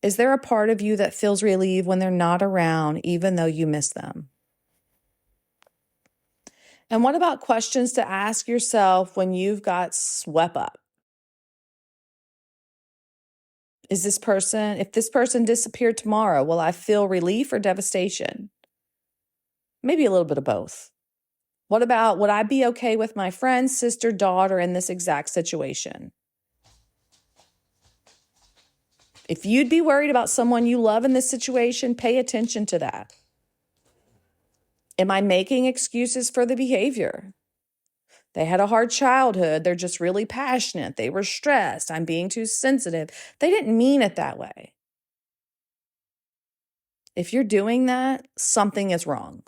Is there a part of you that feels relieved when they're not around, even though you miss them? And what about questions to ask yourself when you've got swept up? If this person disappeared tomorrow, will I feel relief or devastation? Maybe a little bit of both. What about, would I be okay with my friend, sister, daughter in this exact situation? If you'd be worried about someone you love in this situation, pay attention to that. Am I making excuses for the behavior? They had a hard childhood. They're just really passionate. They were stressed. I'm being too sensitive. They didn't mean it that way. If you're doing that, something is wrong.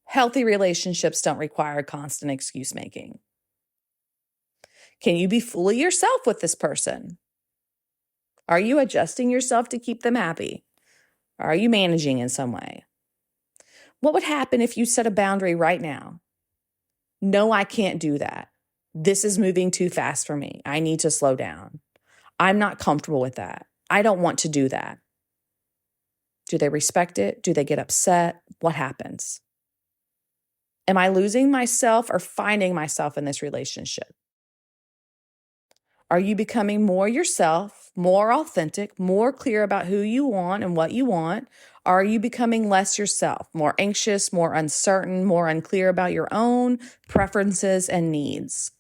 Healthy relationships don't require constant excuse making. Can you be fully yourself with this person? Are you adjusting yourself to keep them happy? Are you managing in some way? What would happen if you set a boundary right now? No, I can't do that. This is moving too fast for me. I need to slow down. I'm not comfortable with that. I don't want to do that. Do they respect it? Do they get upset? What happens? Am I losing myself or finding myself in this relationship? Are you becoming more yourself, more authentic, more clear about who you want and what you want? Or are you becoming less yourself, more anxious, more uncertain, more unclear about your own preferences and needs?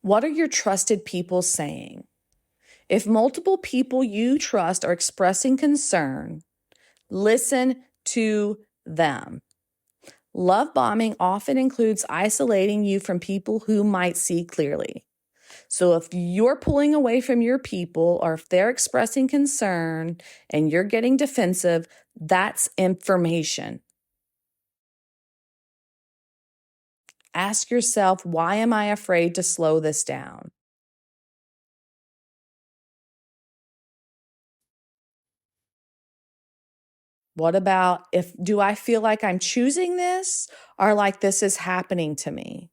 What are your trusted people saying? If multiple people you trust are expressing concern, listen to them. Love bombing often includes isolating you from people who might see clearly. So if you're pulling away from your people, or if they're expressing concern and you're getting defensive, that's information. Ask yourself, why am I afraid to slow this down? What about, do I feel like I'm choosing this, or like this is happening to me?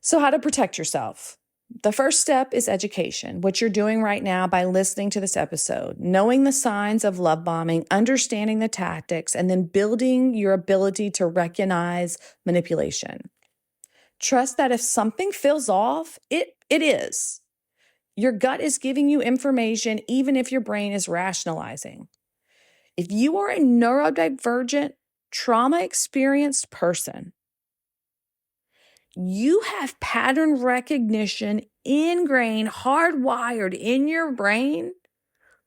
So how to protect yourself? The first step is education, which you're doing right now by listening to this episode, knowing the signs of love bombing, understanding the tactics, and then building your ability to recognize manipulation. Trust that if something feels off, it is. Your gut is giving you information, even if your brain is rationalizing. If you are a neurodivergent, trauma experienced person, you have pattern recognition ingrained, hardwired in your brain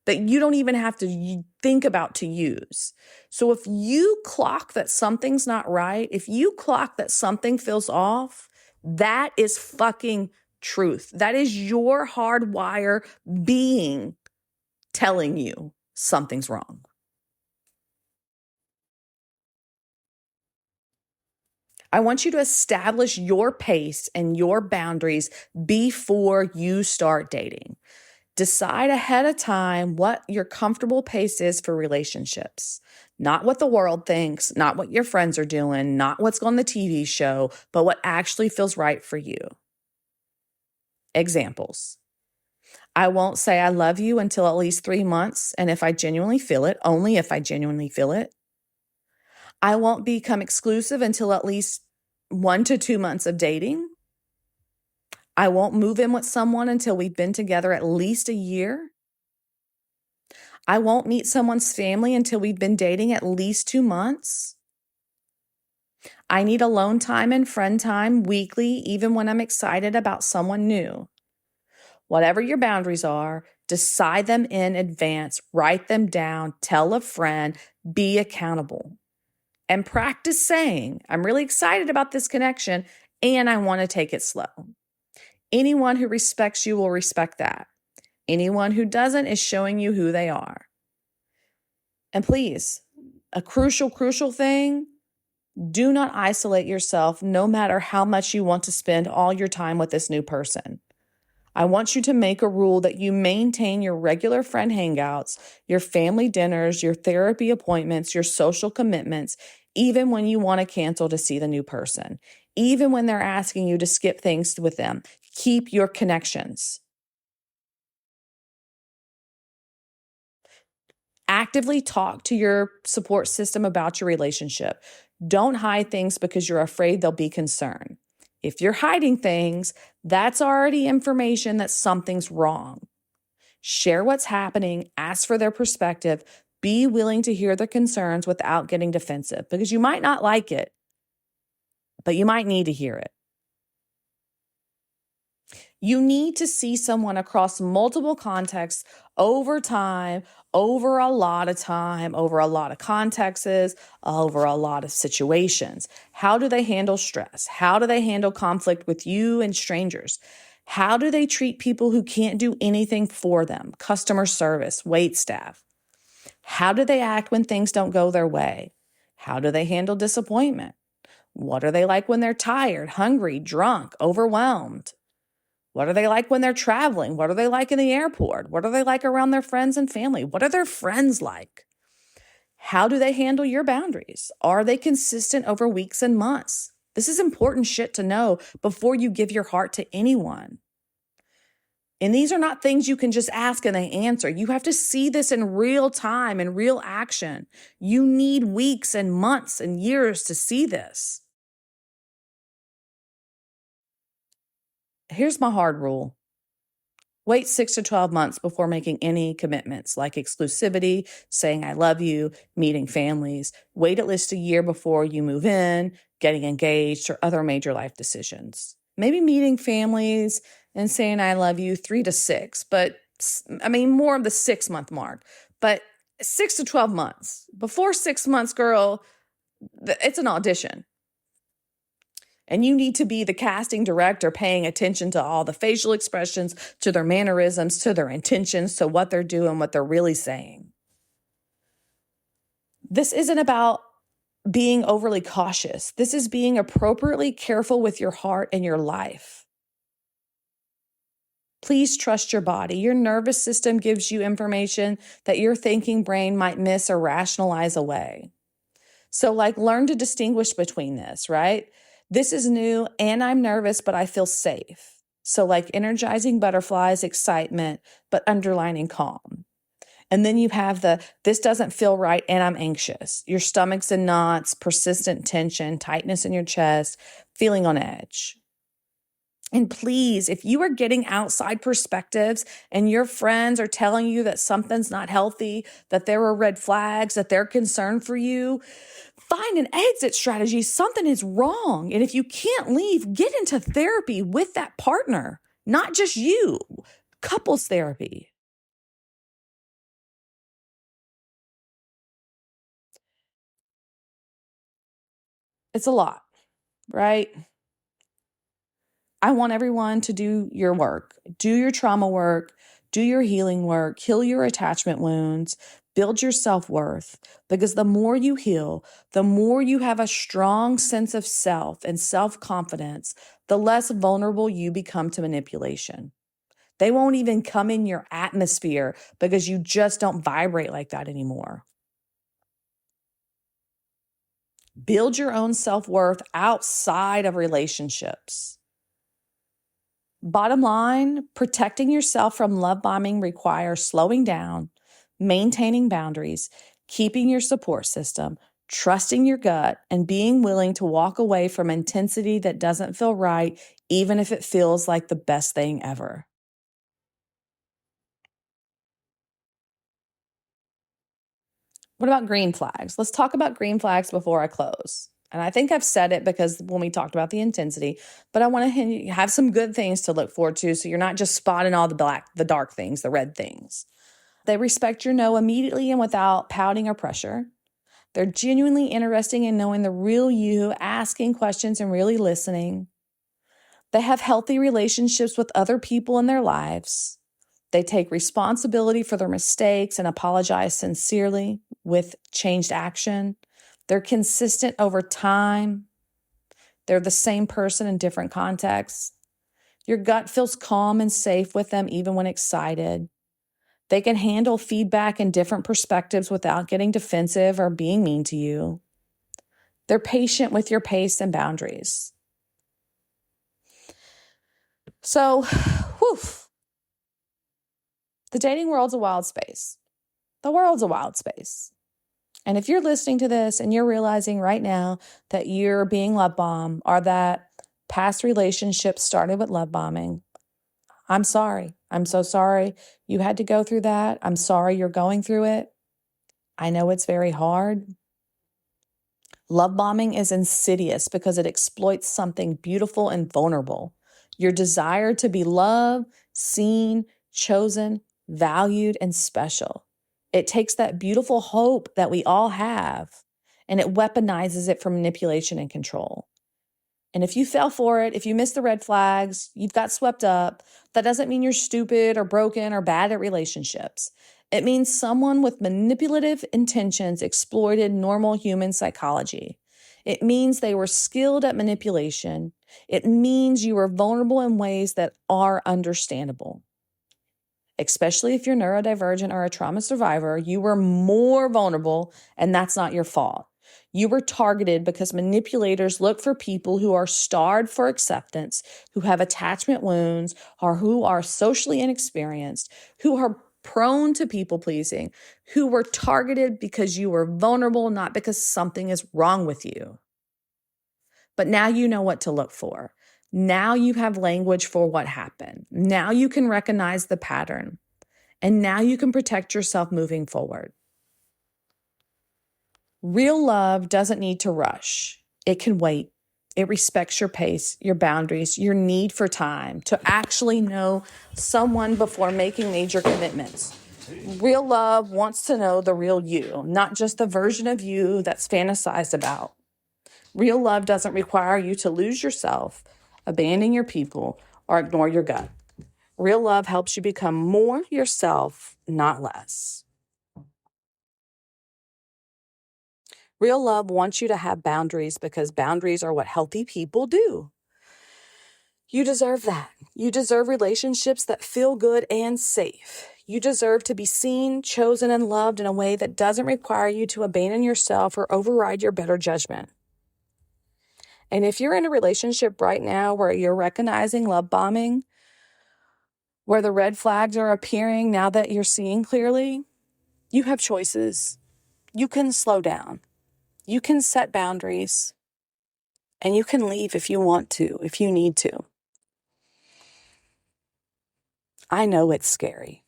that you don't even have to think about to use. So if you clock that something's not right, if you clock that something feels off, that is fucking truth. That is your hardwire being telling you something's wrong. I want you to establish your pace and your boundaries before you start dating. Decide ahead of time what your comfortable pace is for relationships. Not what the world thinks, not what your friends are doing, not what's on the TV show, but what actually feels right for you. Examples. I won't say I love you until at least 3 months, and if I genuinely feel it, only if I genuinely feel it. I won't become exclusive until at least 1 to 2 months of dating. I won't move in with someone until we've been together at least a year. I won't meet someone's family until we've been dating at least 2 months. I need alone time and friend time weekly, even when I'm excited about someone new. Whatever your boundaries are, decide them in advance, write them down, tell a friend, be accountable. And practice saying, I'm really excited about this connection and I want to take it slow. Anyone who respects you will respect that. Anyone who doesn't is showing you who they are. And please, a crucial thing, do not isolate yourself no matter how much you want to spend all your time with this new person. I want you to make a rule that you maintain your regular friend hangouts, your family dinners, your therapy appointments, your social commitments, even when you want to cancel to see the new person, even when they're asking you to skip things with them. Keep your connections. Actively talk to your support system about your relationship. Don't hide things because you're afraid they'll be concerned. If you're hiding things, that's already information that something's wrong. Share what's happening, ask for their perspective, be willing to hear their concerns without getting defensive because you might not like it, but you might need to hear it. You need to see someone across multiple contexts over time, over a lot of time, over a lot of contexts, over a lot of situations. How do they handle stress? How do they handle conflict with you and strangers? How do they treat people who can't do anything for them? Customer service, wait staff. How do they act when things don't go their way? How do they handle disappointment? What are they like when they're tired, hungry, drunk, overwhelmed? What are they like when they're traveling? What are they like in the airport? What are they like around their friends and family? What are their friends like? How do they handle your boundaries? Are they consistent over weeks and months? This is important shit to know before you give your heart to anyone. And these are not things you can just ask and they answer. You have to see this in real time, in real action. You need weeks and months and years to see this. Here's my hard rule. Wait 6 to 12 months before making any commitments like exclusivity, saying I love you, meeting families. Wait at least a year before you move in, getting engaged, or other major life decisions. Maybe meeting families and saying I love you 3 to 6, but more of the 6-month mark. But 6 to 12 months. Before 6 months, girl, it's an audition. And you need to be the casting director paying attention to all the facial expressions, to their mannerisms, to their intentions, to what they're doing, what they're really saying. This isn't about being overly cautious. This is being appropriately careful with your heart and your life. Please trust your body. Your nervous system gives you information that your thinking brain might miss or rationalize away. So learn to distinguish between this, right? This is new and I'm nervous, but I feel safe. So energizing butterflies, excitement, but underlining calm. And then you have this doesn't feel right and I'm anxious. Your stomach's in knots, persistent tension, tightness in your chest, feeling on edge. And please, if you are getting outside perspectives and your friends are telling you that something's not healthy, that there are red flags, that they're concerned for you, find an exit strategy. Something is wrong. And if you can't leave, get into therapy with that partner, not just you, couples therapy. It's a lot, right? I want everyone to do your work, do your trauma work, do your healing work, heal your attachment wounds, Build your self-worth, because the more you heal, the more you have a strong sense of self and self-confidence, the less vulnerable you become to manipulation. They won't even come in your atmosphere because you just don't vibrate like that anymore. Build your own self-worth outside of relationships. Bottom line, protecting yourself from love bombing requires slowing down, maintaining boundaries, keeping your support system, trusting your gut, and being willing to walk away from intensity that doesn't feel right, even if it feels like the best thing ever. What about green flags? Let's talk about green flags before I close. And I think I've said it because when we talked about the intensity, but I want to have some good things to look forward to so you're not just spotting all the dark things, the red things. They respect your no immediately and without pouting or pressure. They're genuinely interested in knowing the real you, asking questions and really listening. They have healthy relationships with other people in their lives. They take responsibility for their mistakes and apologize sincerely with changed action. They're consistent over time. They're the same person in different contexts. Your gut feels calm and safe with them even when excited. They can handle feedback and different perspectives without getting defensive or being mean to you. They're patient with your pace and boundaries. So, the dating world's a wild space. The world's a wild space. And if you're listening to this and you're realizing right now that you're being love bombed or that past relationships started with love bombing, I'm sorry. I'm so sorry you had to go through that. I'm sorry you're going through it. I know it's very hard. Love bombing is insidious because it exploits something beautiful and vulnerable. Your desire to be loved, seen, chosen, valued, and special. It takes that beautiful hope that we all have and it weaponizes it for manipulation and control. And if you fell for it, if you missed the red flags, you've got swept up, that doesn't mean you're stupid or broken or bad at relationships. It means someone with manipulative intentions exploited normal human psychology. It means they were skilled at manipulation. It means you were vulnerable in ways that are understandable. Especially if you're neurodivergent or a trauma survivor, you were more vulnerable, and that's not your fault. You were targeted because manipulators look for people who are starved for acceptance, who have attachment wounds, or who are socially inexperienced, who are prone to people pleasing, who were targeted because you were vulnerable, not because something is wrong with you. But now you know what to look for. Now you have language for what happened. Now you can recognize the pattern. And now you can protect yourself moving forward. Real love doesn't need to rush. It can wait. It respects your pace, your boundaries, your need for time to actually know someone before making major commitments. Real love wants to know the real you, not just the version of you that's fantasized about. Real love doesn't require you to lose yourself, abandon your people, or ignore your gut. Real love helps you become more yourself, not less. Real love wants you to have boundaries because boundaries are what healthy people do. You deserve that. You deserve relationships that feel good and safe. You deserve to be seen, chosen, and loved in a way that doesn't require you to abandon yourself or override your better judgment. And if you're in a relationship right now where you're recognizing love bombing, where the red flags are appearing now that you're seeing clearly, you have choices. You can slow down. You can set boundaries. And you can leave if you want to, if you need to. I know it's scary.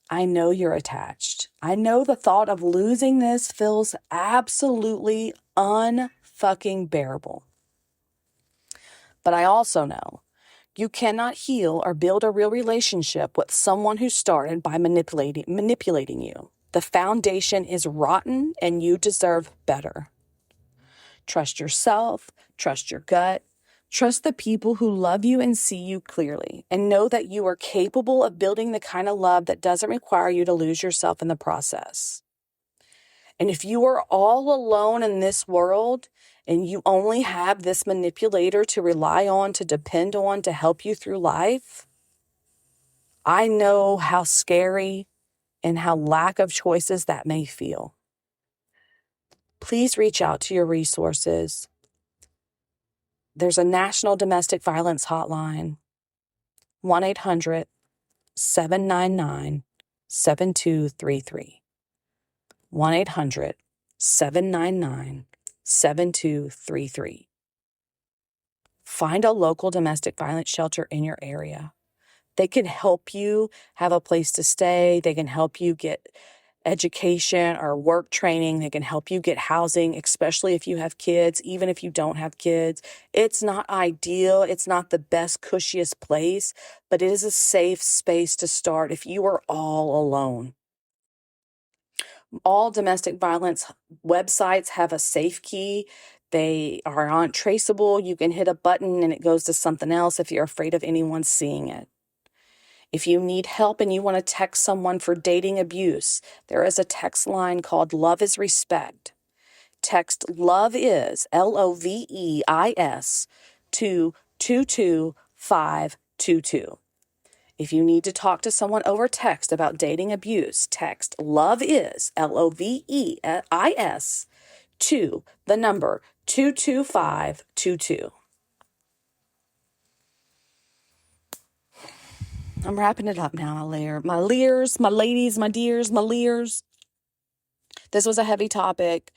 I know you're attached. I know the thought of losing this feels absolutely unfucking bearable. But I also know you cannot heal or build a real relationship with someone who started by manipulating you. The foundation is rotten and you deserve better. Trust yourself, trust your gut, trust the people who love you and see you clearly, and know that you are capable of building the kind of love that doesn't require you to lose yourself in the process. And if you are all alone in this world and you only have this manipulator to rely on, to depend on, to help you through life, I know how scary and how lack of choices that may feel. Please reach out to your resources. There's a national domestic violence hotline, 1-800-799-7233. 1-800-799-7233. Find a local domestic violence shelter in your area. They can help you have a place to stay. They can help you get education or work training. They can help you get housing, especially if you have kids, even if you don't have kids. It's not ideal. It's not the best, cushiest place, but it is a safe space to start if you are all alone. All domestic violence websites have a safe key. They aren't traceable. You can hit a button and it goes to something else if you're afraid of anyone seeing it. If you need help and you want to text someone for dating abuse, there is a text line called Love is Respect. Text Love is, LOVEIS, to 22522. If you need to talk to someone over text about dating abuse, text Love is, LOVEIS, to the number 22522. I'm wrapping it up now, my leers, my ladies, my dears, my leers. This was a heavy topic.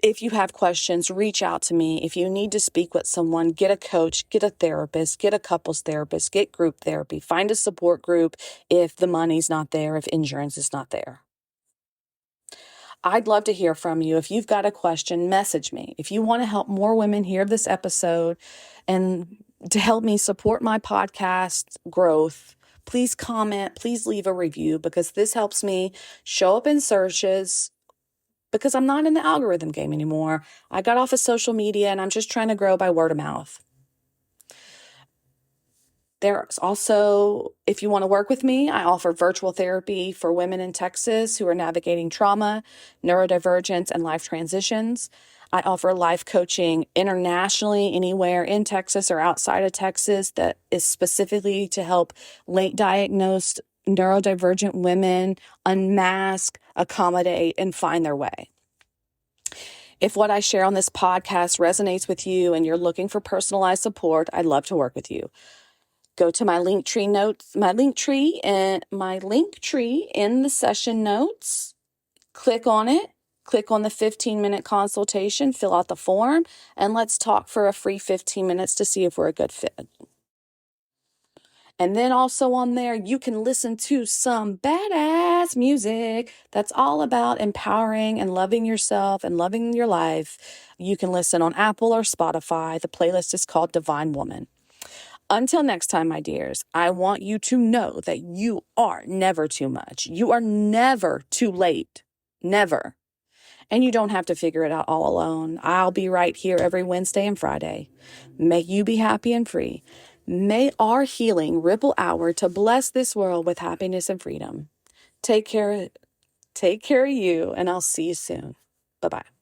If you have questions, reach out to me. If you need to speak with someone, get a coach, get a therapist, get a couples therapist, get group therapy, find a support group if the money's not there, if insurance is not there. I'd love to hear from you. If you've got a question, message me. If you want to help more women hear this episode and to help me support my podcast growth, please comment, please leave a review, because this helps me show up in searches, because I'm not in the algorithm game anymore. I got off of social media and I'm just trying to grow by word of mouth. There's also, if you want to work with me, I offer virtual therapy for women in Texas who are navigating trauma, neurodivergence, and life transitions. I offer life coaching internationally, anywhere in Texas or outside of Texas, that is specifically to help late diagnosed neurodivergent women unmask, accommodate, and find their way. If what I share on this podcast resonates with you and you're looking for personalized support, I'd love to work with you. Go to my link tree in the session notes. Click on it. Click on the 15-minute consultation, fill out the form, and let's talk for a free 15 minutes to see if we're a good fit. And then also on there, you can listen to some badass music that's all about empowering and loving yourself and loving your life. You can listen on Apple or Spotify. The playlist is called Divine Woman. Until next time, my dears, I want you to know that you are never too much. You are never too late. Never. And you don't have to figure it out all alone. I'll be right here every Wednesday and Friday. May you be happy and free. May our healing ripple outward to bless this world with happiness and freedom. Take care of you, and I'll see you soon. Bye-bye.